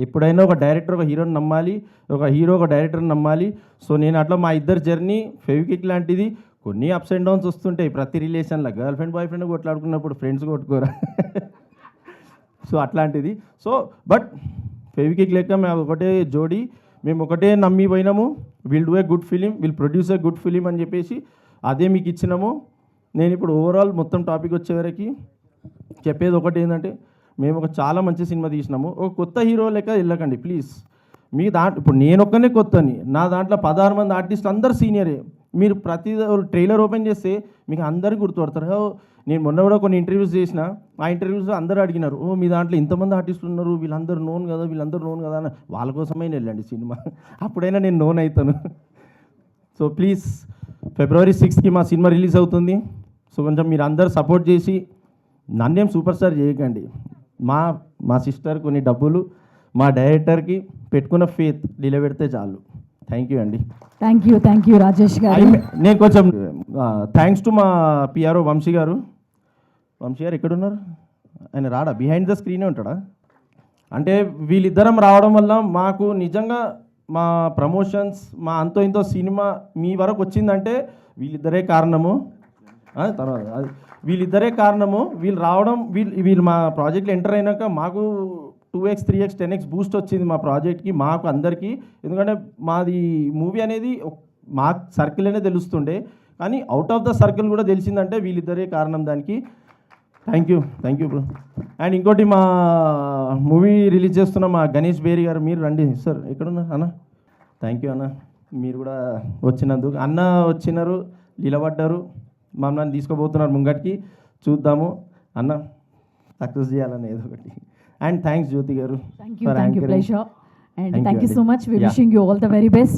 ఎప్పుడైనా ఒక డైరెక్టర్ ఒక హీరోని నమ్మాలి, ఒక హీరో ఒక డైరెక్టర్ని నమ్మాలి. సో నేను అట్లా మా ఇద్దరు జర్నీ ఫెవికిక్ లాంటిది. కొన్ని అప్స్ అండ్ డౌన్స్ వస్తుంటాయి ప్రతి రిలేషన్లో. గర్ల్ ఫ్రెండ్ బాయ్ ఫ్రెండ్ కొట్లాడుకున్నప్పుడు ఫ్రెండ్స్ కొట్టుకోరా. సో అట్లాంటిది. సో బట్ ఫెవికిక్ లెక్క మేము ఒకటే జోడీ, మేము ఒకటే నమ్మి పోయినాము. Will do a good film, will produce a good film అని చెప్పేసి అదే మీకు ఇచ్చినాము. నేను ఇప్పుడు ఓవరాల్ మొత్తం టాపిక్ వచ్చేవరకు చెప్పేది ఒకటి ఏంటంటే, మేము ఒక చాలా మంచి సినిమా తీసినాము. ఒక కొత్త హీరో లెక్క వెళ్ళకండి ప్లీజ్. మీ ఇప్పుడు నేను ఒక్కనే కొత్తని, నా దాంట్లో 16 మంది ఆర్టిస్టులు అందరు సీనియరే. మీరు ప్రతి ట్రైలర్ ఓపెన్ చేస్తే మీకు అందరికీ గుర్తుపడతారు. నేను మొన్న కూడా కొన్ని ఇంటర్వ్యూస్ చేసిన, ఆ ఇంటర్వ్యూస్లో అందరూ అడిగినారు, మీ దాంట్లో ఇంతమంది ఆర్టిస్టులు ఉన్నారు, వీళ్ళందరూ నోన్ కదా అని. వాళ్ళ కోసమైనా వెళ్ళండి సినిమా, అప్పుడైనా నేను నోన్ అవుతాను. సో ప్లీజ్ February 6th మా సినిమా రిలీజ్ అవుతుంది. సో కొంచెం మీరు అందరు సపోర్ట్ చేసి నన్నేం సూపర్ స్టార్ చేయకండి. మా సిస్టర్ కొన్ని డబ్బులు మా డైరెక్టర్కి పెట్టుకున్న ఫేత్ నిలబెడితే చాలు. థ్యాంక్ యూ అండి. థ్యాంక్ యూ రాజేష్ గారు. నేను కొంచెం థ్యాంక్స్ టు మా పిఆర్ఓ వంశీ గారు. వంశీ గారు ఎక్కడున్నారు? ఆయన రాడా? బిహైండ్ ద స్క్రీనే ఉంటాడా? అంటే వీళ్ళిద్దరం రావడం వల్ల మాకు నిజంగా మా ప్రమోషన్స్, మా అంతో ఇంతో సినిమా మీ వరకు వచ్చిందంటే వీళ్ళిద్దరే కారణము. తర్వాత వీళ్ళిద్దరే కారణము. వీళ్ళు రావడం, వీళ్ళు మా ప్రాజెక్ట్లో ఎంటర్ అయినాక మాకు 2x 3x 10x బూస్ట్ వచ్చింది మా ప్రాజెక్ట్కి, మాకు అందరికీ. ఎందుకంటే మాది మూవీ అనేది మా సర్కిల్ అనే తెలుస్తుండే, కానీ అవుట్ ఆఫ్ ద సర్కిల్ కూడా తెలిసిందంటే వీళ్ళిద్దరే కారణం దానికి. Thank you bro. అండ్ ఇంకోటి మా మూవీ రిలీజ్ చేస్తున్న మా గణేష్ బేరి గారు, మీరు రండి సార్. ఎక్కడున్నారు అన్న? థ్యాంక్ యూ అన్న, మీరు కూడా వచ్చినందుకు. అన్న వచ్చినారు, నిలబడ్డారు, మమ్మల్ని తీసుకోబోతున్నారు ముంగటికి. చూద్దాము అన్న సక్సెస్ చేయాలని ఏదో ఒకటి. అండ్ థ్యాంక్స్ జ్యోతి గారు. Thank you, pleasure. And thank you so much. We're wishing you all the very best.